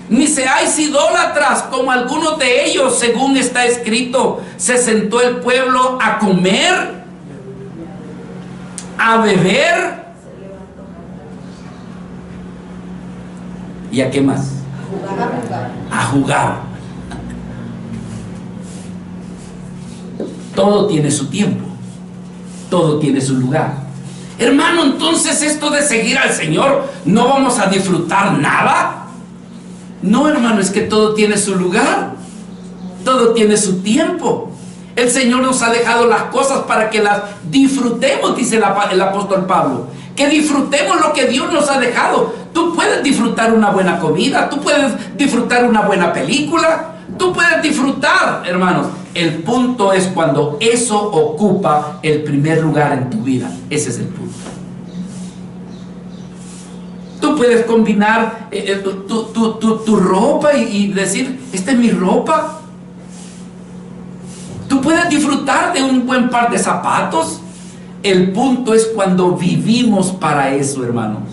ni seáis idólatras como algunos de ellos, según está escrito: se sentó el pueblo a comer, a beber, ¿y a qué más? A jugar. Todo tiene su tiempo, todo tiene su lugar. Hermano, entonces esto de seguir al Señor, ¿no vamos a disfrutar nada? No, hermano, es que todo tiene su lugar, todo tiene su tiempo. El Señor nos ha dejado las cosas para que las disfrutemos, dice el apóstol Pablo. Que disfrutemos lo que Dios nos ha dejado. Tú puedes disfrutar una buena comida, tú puedes disfrutar una buena película, tú puedes disfrutar, hermanos. El punto es cuando eso ocupa el primer lugar en tu vida. Ese es el punto. Tú puedes combinar tu ropa y decir, esta es mi ropa. Tú puedes disfrutar de un buen par de zapatos. El punto es cuando vivimos para eso, hermanos.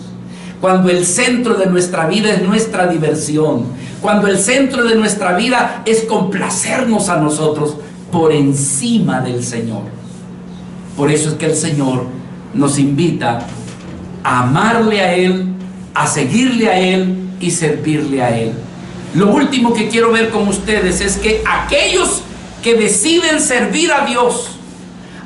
Cuando el centro de nuestra vida es nuestra diversión. Cuando el centro de nuestra vida es complacernos a nosotros por encima del Señor. Por eso es que el Señor nos invita a amarle a Él, a seguirle a Él y servirle a Él. Lo último que quiero ver con ustedes es que aquellos que deciden servir a Dios,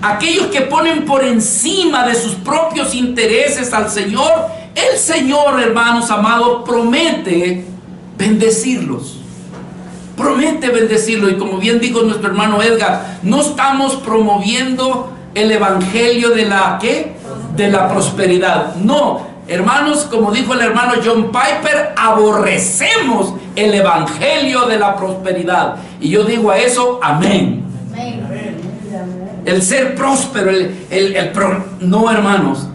aquellos que ponen por encima de sus propios intereses al Señor, el Señor, hermanos amados, promete bendecirlos. Promete bendecirlos. Y como bien dijo nuestro hermano Edgar, no estamos promoviendo el evangelio de la ¿qué? De la prosperidad. No, hermanos, como dijo el hermano John Piper, aborrecemos el evangelio de la prosperidad. Y yo digo a eso, amén. Amén. El ser próspero, no, hermanos,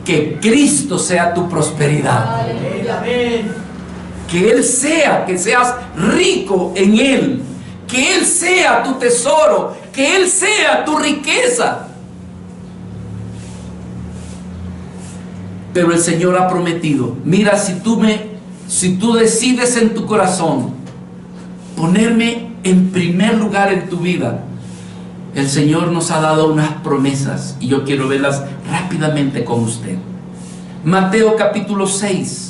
que Cristo sea tu prosperidad. Amén. Que Él sea, que seas rico en Él, que Él sea tu tesoro, que Él sea tu riqueza. Pero el Señor ha prometido, mira, si tú decides en tu corazón ponerme en primer lugar en tu vida, el Señor nos ha dado unas promesas y yo quiero verlas rápidamente con usted. Mateo capítulo 6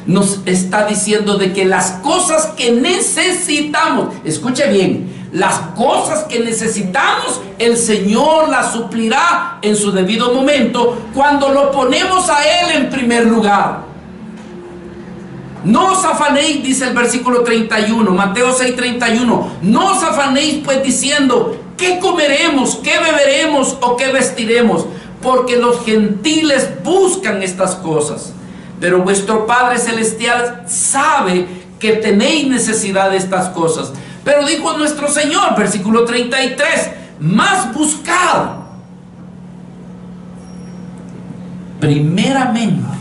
nos está diciendo de que las cosas que necesitamos, escuche bien, las cosas que necesitamos, el Señor las suplirá en su debido momento cuando lo ponemos a Él en primer lugar. No os afanéis, dice el versículo 31, Mateo 6:31, no os afanéis pues diciendo, ¿qué comeremos, qué beberemos o qué vestiremos? Porque los gentiles buscan estas cosas, pero vuestro Padre Celestial sabe que tenéis necesidad de estas cosas. Pero dijo nuestro Señor, versículo 33, más buscad primeramente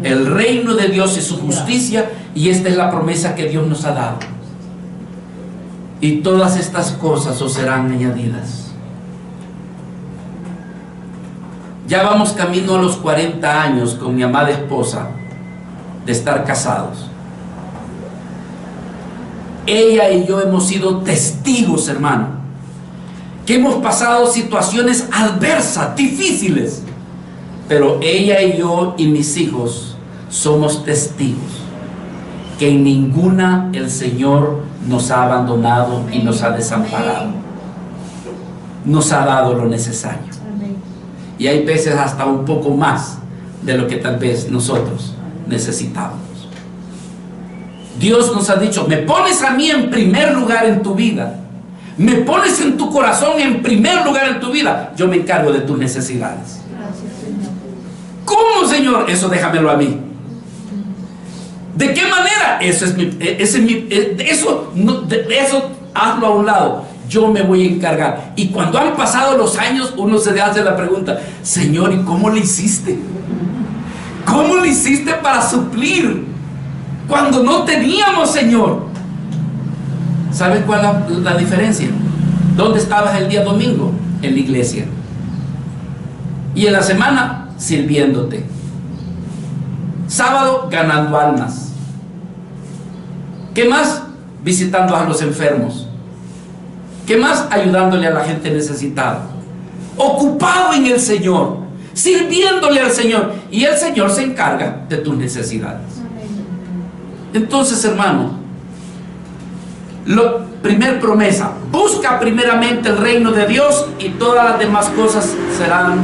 el reino de Dios y su justicia, y esta es la promesa que Dios nos ha dado. Y todas estas cosas os serán añadidas. Ya vamos camino a los 40 años con mi amada esposa de estar casados. Ella y yo hemos sido testigos, hermano, que hemos pasado situaciones adversas, difíciles, pero ella y yo y mis hijos somos testigos que en ninguna el Señor nos ha abandonado y nos ha desamparado. Nos ha dado lo necesario. Y hay veces hasta un poco más de lo que tal vez nosotros necesitamos. Dios nos ha dicho, me pones a mí en primer lugar en tu vida, me pones en tu corazón en primer lugar en tu vida, yo me encargo de tus necesidades. ¿Cómo, Señor? Eso déjamelo a mí. ¿De qué manera? Eso hazlo a un lado, yo me voy a encargar. Y cuando han pasado los años, uno se hace la pregunta, Señor, ¿y cómo le hiciste? ¿Cómo le hiciste para suplir cuando no teníamos, Señor? ¿Sabes cuál es la diferencia? ¿Dónde estabas el día domingo? En la iglesia. Y en la semana, sirviéndote. Sábado, ganando almas. ¿Qué más? Visitando a los enfermos. ¿Qué más? Ayudándole a la gente necesitada. Ocupado en el Señor, sirviéndole al Señor. Y el Señor se encarga de tus necesidades. Entonces, hermano, Primer promesa: busca primeramente el reino de Dios y todas las demás cosas serán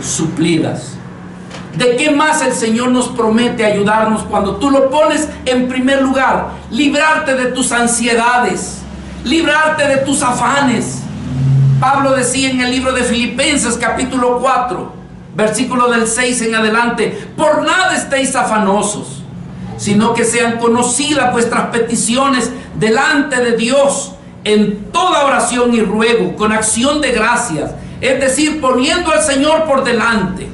suplidas. ¿De qué más el Señor nos promete ayudarnos cuando tú lo pones en primer lugar? Librarte de tus ansiedades, librarte de tus afanes. Pablo decía en el libro de Filipenses capítulo 4, versículo del 6 en adelante: por nada estéis afanosos, sino que sean conocidas vuestras peticiones delante de Dios en toda oración y ruego, con acción de gracias, es decir, poniendo al Señor por delante.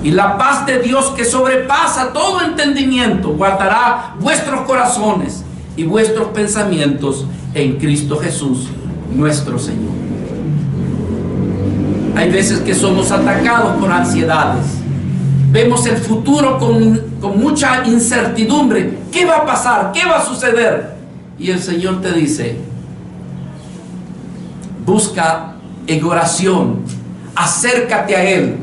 Y la paz de Dios, que sobrepasa todo entendimiento, guardará vuestros corazones y vuestros pensamientos en Cristo Jesús, nuestro Señor. Hay veces que somos atacados por ansiedades. Vemos el futuro con mucha incertidumbre. ¿Qué va a pasar? ¿Qué va a suceder? Y el Señor te dice: busca en oración, acércate a Él,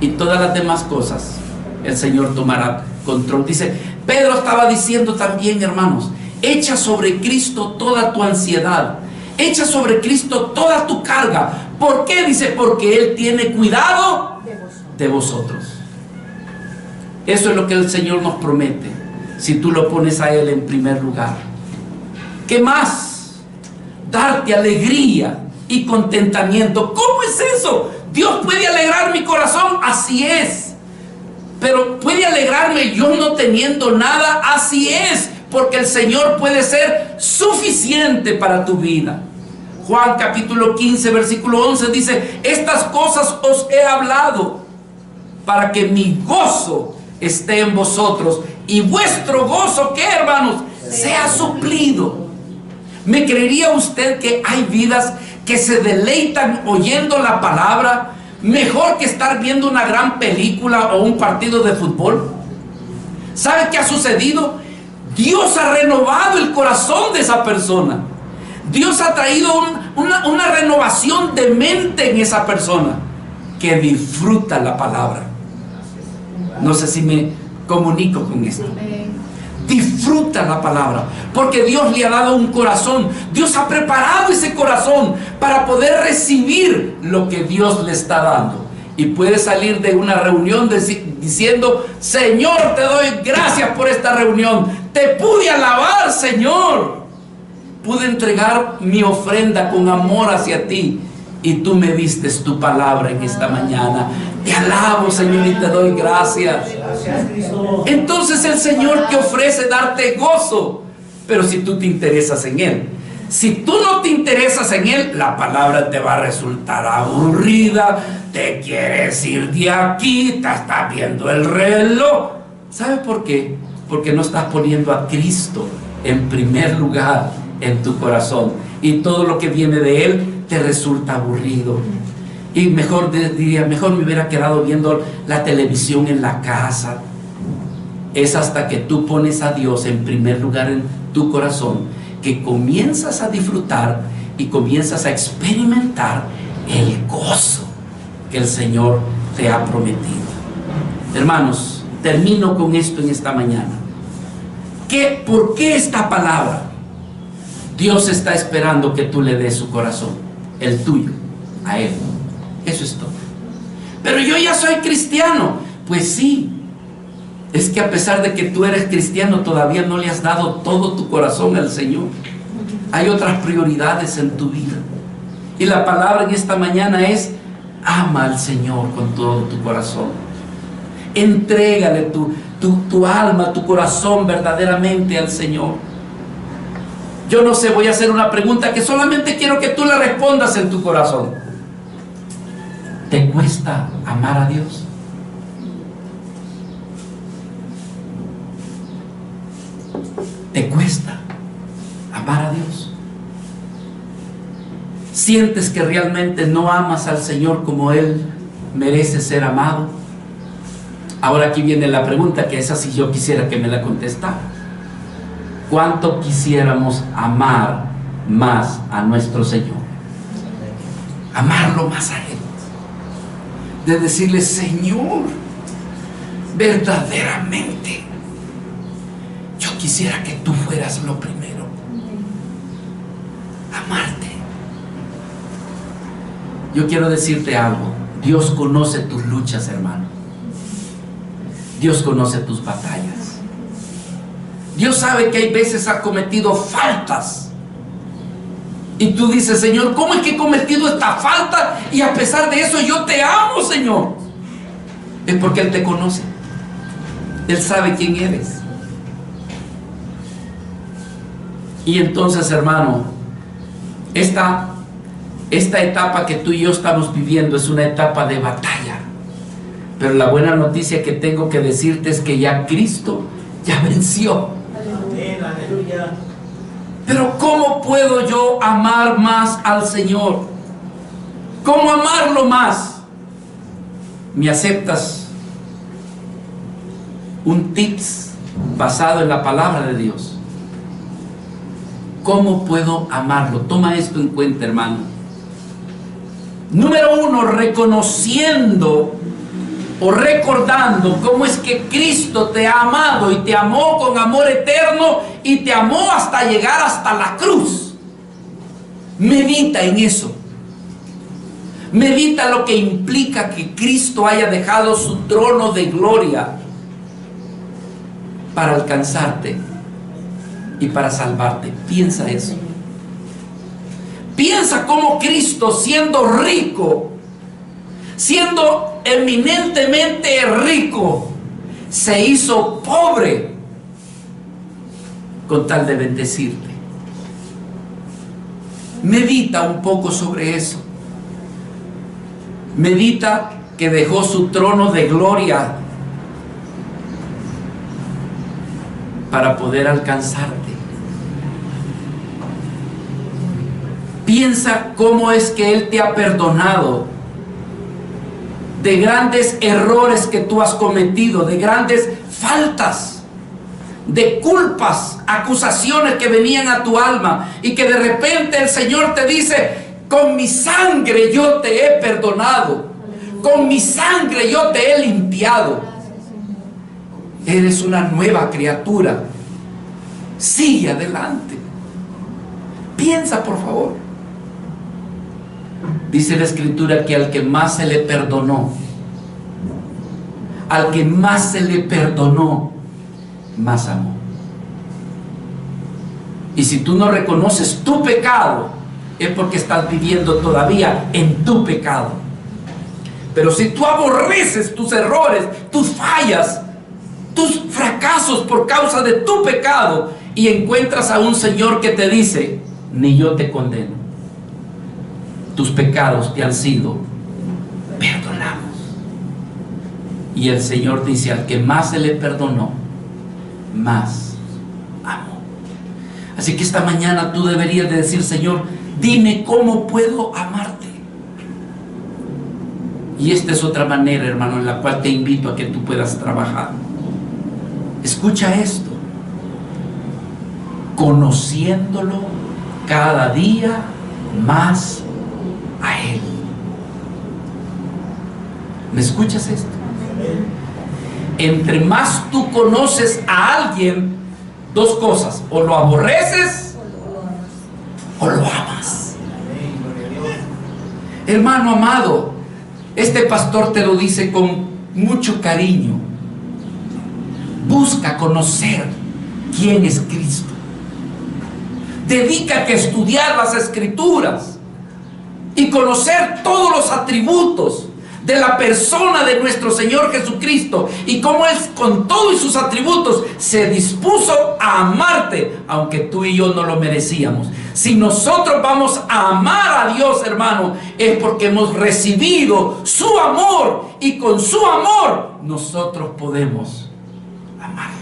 y todas las demás cosas el Señor tomará control. Dice, Pedro estaba diciendo también, hermanos: echa sobre Cristo toda tu ansiedad, echa sobre Cristo toda tu carga. ¿Por qué? Dice, porque Él tiene cuidado de vosotros. Eso es lo que el Señor nos promete, si tú lo pones a Él en primer lugar. ¿Qué más? Darte alegría y contentamiento. ¿Cómo es eso? Dios puede alegrar mi corazón, así es. Pero puede alegrarme yo no teniendo nada, así es. Porque el Señor puede ser suficiente para tu vida. Juan capítulo 15 versículo 11 dice: estas cosas os he hablado para que mi gozo esté en vosotros y vuestro gozo, ¿qué, hermanos? Sea suplido. ¿Me creería usted que hay vidas que se deleitan oyendo la palabra mejor que estar viendo una gran película o un partido de fútbol? ¿Sabe qué ha sucedido? Dios ha renovado el corazón de esa persona. Dios ha traído una renovación de mente en esa persona que disfruta la palabra. No sé si me comunico con esto. Disfruta la palabra, porque Dios le ha dado un corazón. Dios ha preparado ese corazón para poder recibir lo que Dios le está dando. Y puede salir de una reunión diciendo: Señor, te doy gracias por esta reunión. Te pude alabar, Señor. Pude entregar mi ofrenda con amor hacia ti, y tú me diste tu palabra en esta mañana. Te alabo, Señor, y te doy gracias. Entonces el Señor te ofrece darte gozo, pero si tú te interesas en Él. Si tú no te interesas en Él, la palabra te va a resultar aburrida. Te quieres ir de aquí, te estás viendo el reloj. ¿Sabe por qué? Porque no estás poniendo a Cristo en primer lugar en tu corazón, y todo lo que viene de Él te resulta aburrido. Y mejor me hubiera quedado viendo la televisión en la casa. Es hasta que tú pones a Dios en primer lugar en tu corazón que comienzas a disfrutar y comienzas a experimentar el gozo que el Señor te ha prometido. Hermanos, termino con esto en esta mañana. ¿Por qué esta palabra? Dios está esperando que tú le des su corazón, el tuyo, a Él. Eso es todo. Pero yo ya soy cristiano. Pues sí, es que a pesar de que tú eres cristiano, todavía no le has dado todo tu corazón al Señor. Hay otras prioridades en tu vida. Y la palabra en esta mañana es: ama al Señor con todo tu corazón. Entrégale tu alma, tu corazón verdaderamente al Señor. Yo no sé, voy a hacer una pregunta que solamente quiero que tú la respondas en tu corazón. ¿Te cuesta amar a Dios? ¿Te cuesta amar a Dios? ¿Sientes que realmente no amas al Señor como Él merece ser amado? Ahora aquí viene la pregunta, que esa sí yo quisiera que me la contestara. ¿Cuánto quisiéramos amar más a nuestro Señor? Amarlo más a Él. De decirle: Señor, verdaderamente yo quisiera que tú fueras lo primero. amarte. Yo quiero decirte algo. Dios conoce tus luchas, hermano. Dios conoce tus batallas. Dios sabe que hay veces has cometido faltas. Y tú dices, Señor, ¿cómo es que he cometido esta falta? Y a pesar de eso yo te amo, Señor. Es porque Él te conoce. Él sabe quién eres. Y entonces, hermano, esta etapa que tú y yo estamos viviendo es una etapa de batalla. Pero la buena noticia que tengo que decirte es que ya Cristo ya venció. Aleluya. Pero ¿cómo puedo yo amar más al Señor? ¿Cómo amarlo más? ¿Me aceptas un tips basado en la palabra de Dios? ¿Cómo puedo amarlo? Toma esto en cuenta, hermano. Número 1, reconociendo o recordando cómo es que Cristo te ha amado y te amó con amor eterno y te amó hasta llegar hasta la cruz. Medita en eso. Medita lo que implica que Cristo haya dejado su trono de gloria para alcanzarte y para salvarte. Piensa eso. Piensa cómo Cristo, siendo rico, siendo eminentemente rico, se hizo pobre con tal de bendecirte. Medita un poco sobre eso. Medita que dejó su trono de gloria para poder alcanzarte. Piensa cómo es que Él te ha perdonado de grandes errores que tú has cometido, de grandes faltas, de culpas, acusaciones que venían a tu alma y que de repente el Señor te dice: con mi sangre yo te he perdonado, con mi sangre yo te he limpiado, eres una nueva criatura, sigue adelante. Piensa, por favor. Dice la Escritura que al que más se le perdonó, al que más se le perdonó, más amó. Y si tú no reconoces tu pecado, es porque estás viviendo todavía en tu pecado. Pero si tú aborreces tus errores, tus fallas, tus fracasos por causa de tu pecado, y encuentras a un Señor que te dice: ni yo te condeno, tus pecados te han sido perdonados. Y el Señor dice: al que más se le perdonó, más amó. Así que esta mañana tú deberías de decir: Señor, dime cómo puedo amarte. Y esta es otra manera, hermano, en la cual te invito a que tú puedas trabajar. Escucha esto: conociéndolo cada día más a Él. ¿Me escuchas esto? Entre más tú conoces a alguien, dos cosas: o lo aborreces o lo amas. Hermano amado, este pastor te lo dice con mucho cariño. Busca conocer quién es Cristo. Dedícate a estudiar las Escrituras y conocer todos los atributos de la persona de nuestro Señor Jesucristo y cómo Él, con todos sus atributos, se dispuso a amarte, aunque tú y yo no lo merecíamos. Si nosotros vamos a amar a Dios, hermano, es porque hemos recibido su amor, y con su amor nosotros podemos amarlo.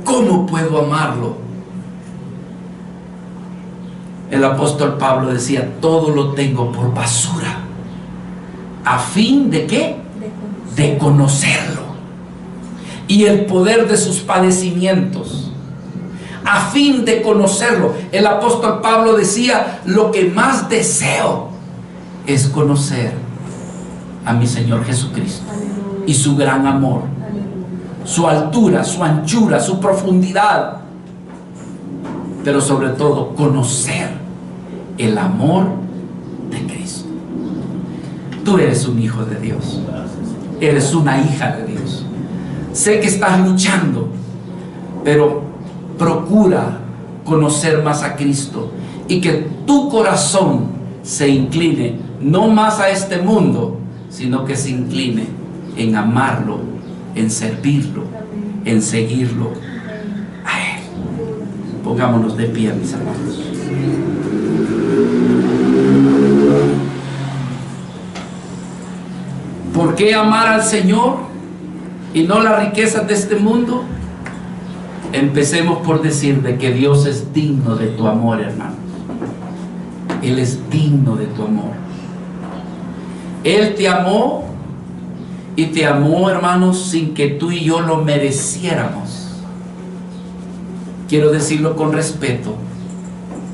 ¿Cómo puedo amarlo? El apóstol Pablo decía: todo lo tengo por basura, a fin de ¿qué? De conocerlo y el poder de sus padecimientos. A fin de conocerlo. El apóstol Pablo decía: lo que más deseo es conocer a mi Señor Jesucristo y su gran amor, su altura, su anchura, su profundidad. pero sobre todo conocer el amor de Cristo. Tú eres un hijo de Dios, eres una hija de Dios. Sé que estás luchando, pero procura conocer más a Cristo y que tu corazón se incline no más a este mundo, sino que se incline en amarlo, en servirlo, en seguirlo a Él. Pongámonos de pie, mis hermanos. ¿Por qué amar al Señor y no las riquezas de este mundo? Empecemos por decir de que Dios es digno de tu amor, hermano. Él es digno de tu amor. Él te amó, y te amó, hermanos, sin que tú y yo lo mereciéramos. Quiero decirlo con respeto,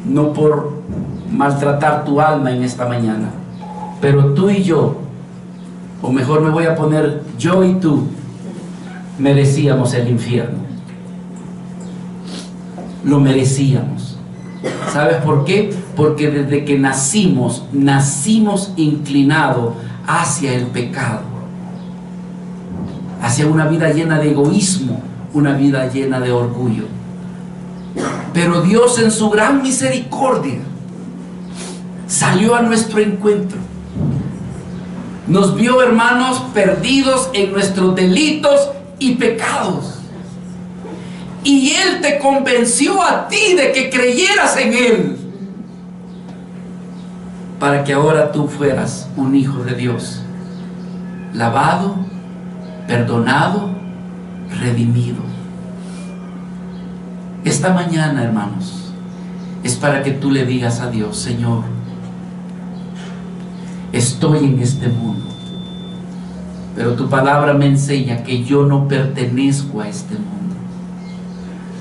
no por maltratar tu alma en esta mañana, pero tú y yo, o mejor me voy a poner yo y tú, merecíamos el infierno. Lo merecíamos. ¿Sabes por qué? Porque desde que nacimos inclinados hacia el pecado, hacia una vida llena de egoísmo, una vida llena de orgullo. Pero Dios, en su gran misericordia, salió a nuestro encuentro. Nos vio, hermanos, perdidos en nuestros delitos y pecados. Y Él te convenció a ti de que creyeras en Él, para que ahora tú fueras un hijo de Dios, lavado, perdonado, redimido. Esta mañana, hermanos, es para que tú le digas a Dios: Señor, estoy en este mundo, pero tu palabra me enseña que yo no pertenezco a este mundo.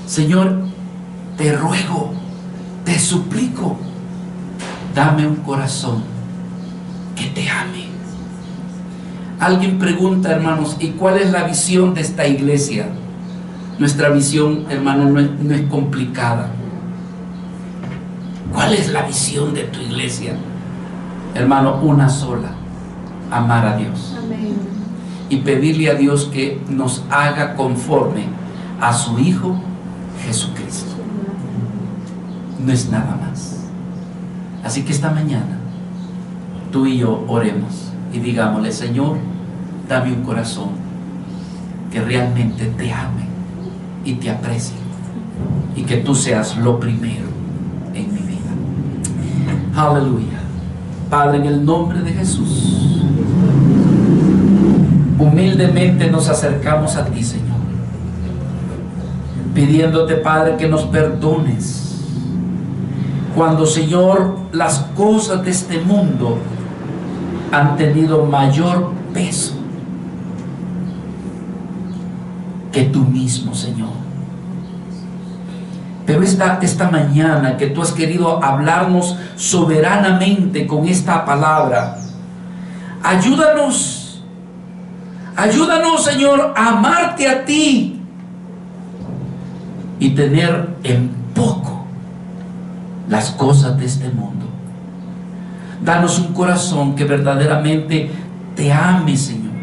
Señor, te ruego, te suplico, dame un corazón que te ame. Alguien pregunta, hermanos, ¿y cuál es la visión de esta iglesia? Nuestra visión, hermano, no es complicada. ¿Cuál es la visión de tu iglesia? Hermano, una sola: amar a Dios. Amén. Y pedirle a Dios que nos haga conforme a su Hijo Jesucristo. No es nada más. Así que esta mañana tú y yo oremos y digámosle: Señor, dame un corazón que realmente te ame y te aprecie, y que tú seas lo primero en mi vida. Aleluya. Padre, en el nombre de Jesús, humildemente nos acercamos a ti, Señor, pidiéndote, Padre, que nos perdones cuando, Señor, las cosas de este mundo han tenido mayor peso que tú mismo, Señor. Pero esta mañana que tú has querido hablarnos soberanamente con esta palabra, ayúdanos, Señor, a amarte a ti y tener en poco las cosas de este mundo. Danos un corazón que verdaderamente te ame, Señor,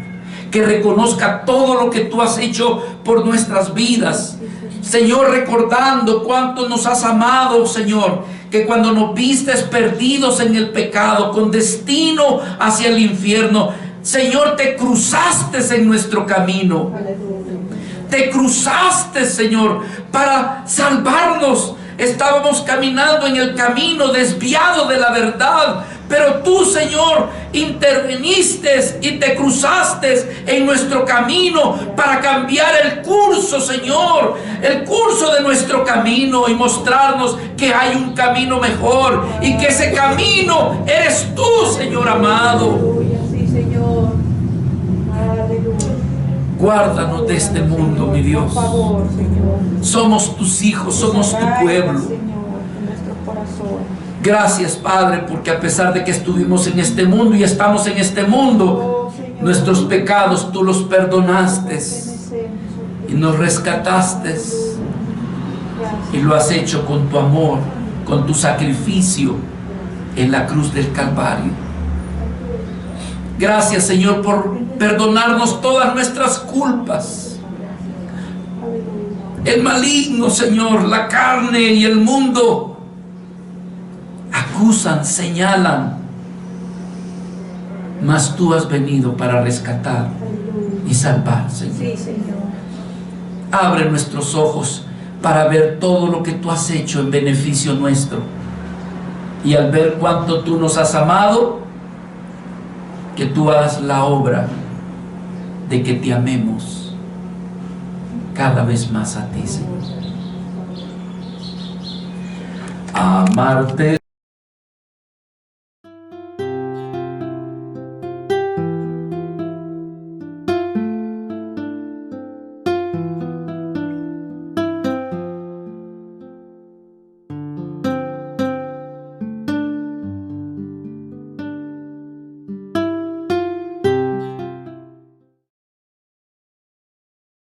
que reconozca todo lo que tú has hecho por nuestras vidas, Señor, recordando cuánto nos has amado, Señor, que cuando nos vistes perdidos en el pecado, con destino hacia el infierno, Señor, te cruzaste en nuestro camino. Te cruzaste, Señor, para salvarnos. Estábamos caminando en el camino desviado de la verdad, pero tú, Señor, interviniste y te cruzaste en nuestro camino para cambiar el curso, Señor, el curso de nuestro camino, y mostrarnos que hay un camino mejor, y que ese camino eres tú, Señor amado. Sí, Señor. Guárdanos de este mundo, mi Dios. Por favor, Señor. Somos tus hijos, somos tu pueblo. Señor, en nuestro corazón. Gracias, Padre, porque a pesar de que estuvimos en este mundo y estamos en este mundo, Señor, nuestros pecados tú los perdonaste y nos rescataste. Y lo has hecho con tu amor, con tu sacrificio en la cruz del Calvario. Gracias, Señor, por perdonarnos todas nuestras culpas. El maligno, Señor, la carne y el mundo acusan, señalan, mas tú has venido para rescatar y salvar, Señor. Sí, Señor. Abre nuestros ojos para ver todo lo que tú has hecho en beneficio nuestro. Y al ver cuánto tú nos has amado, que tú hagas la obra de que te amemos cada vez más a ti, Señor. Amarte.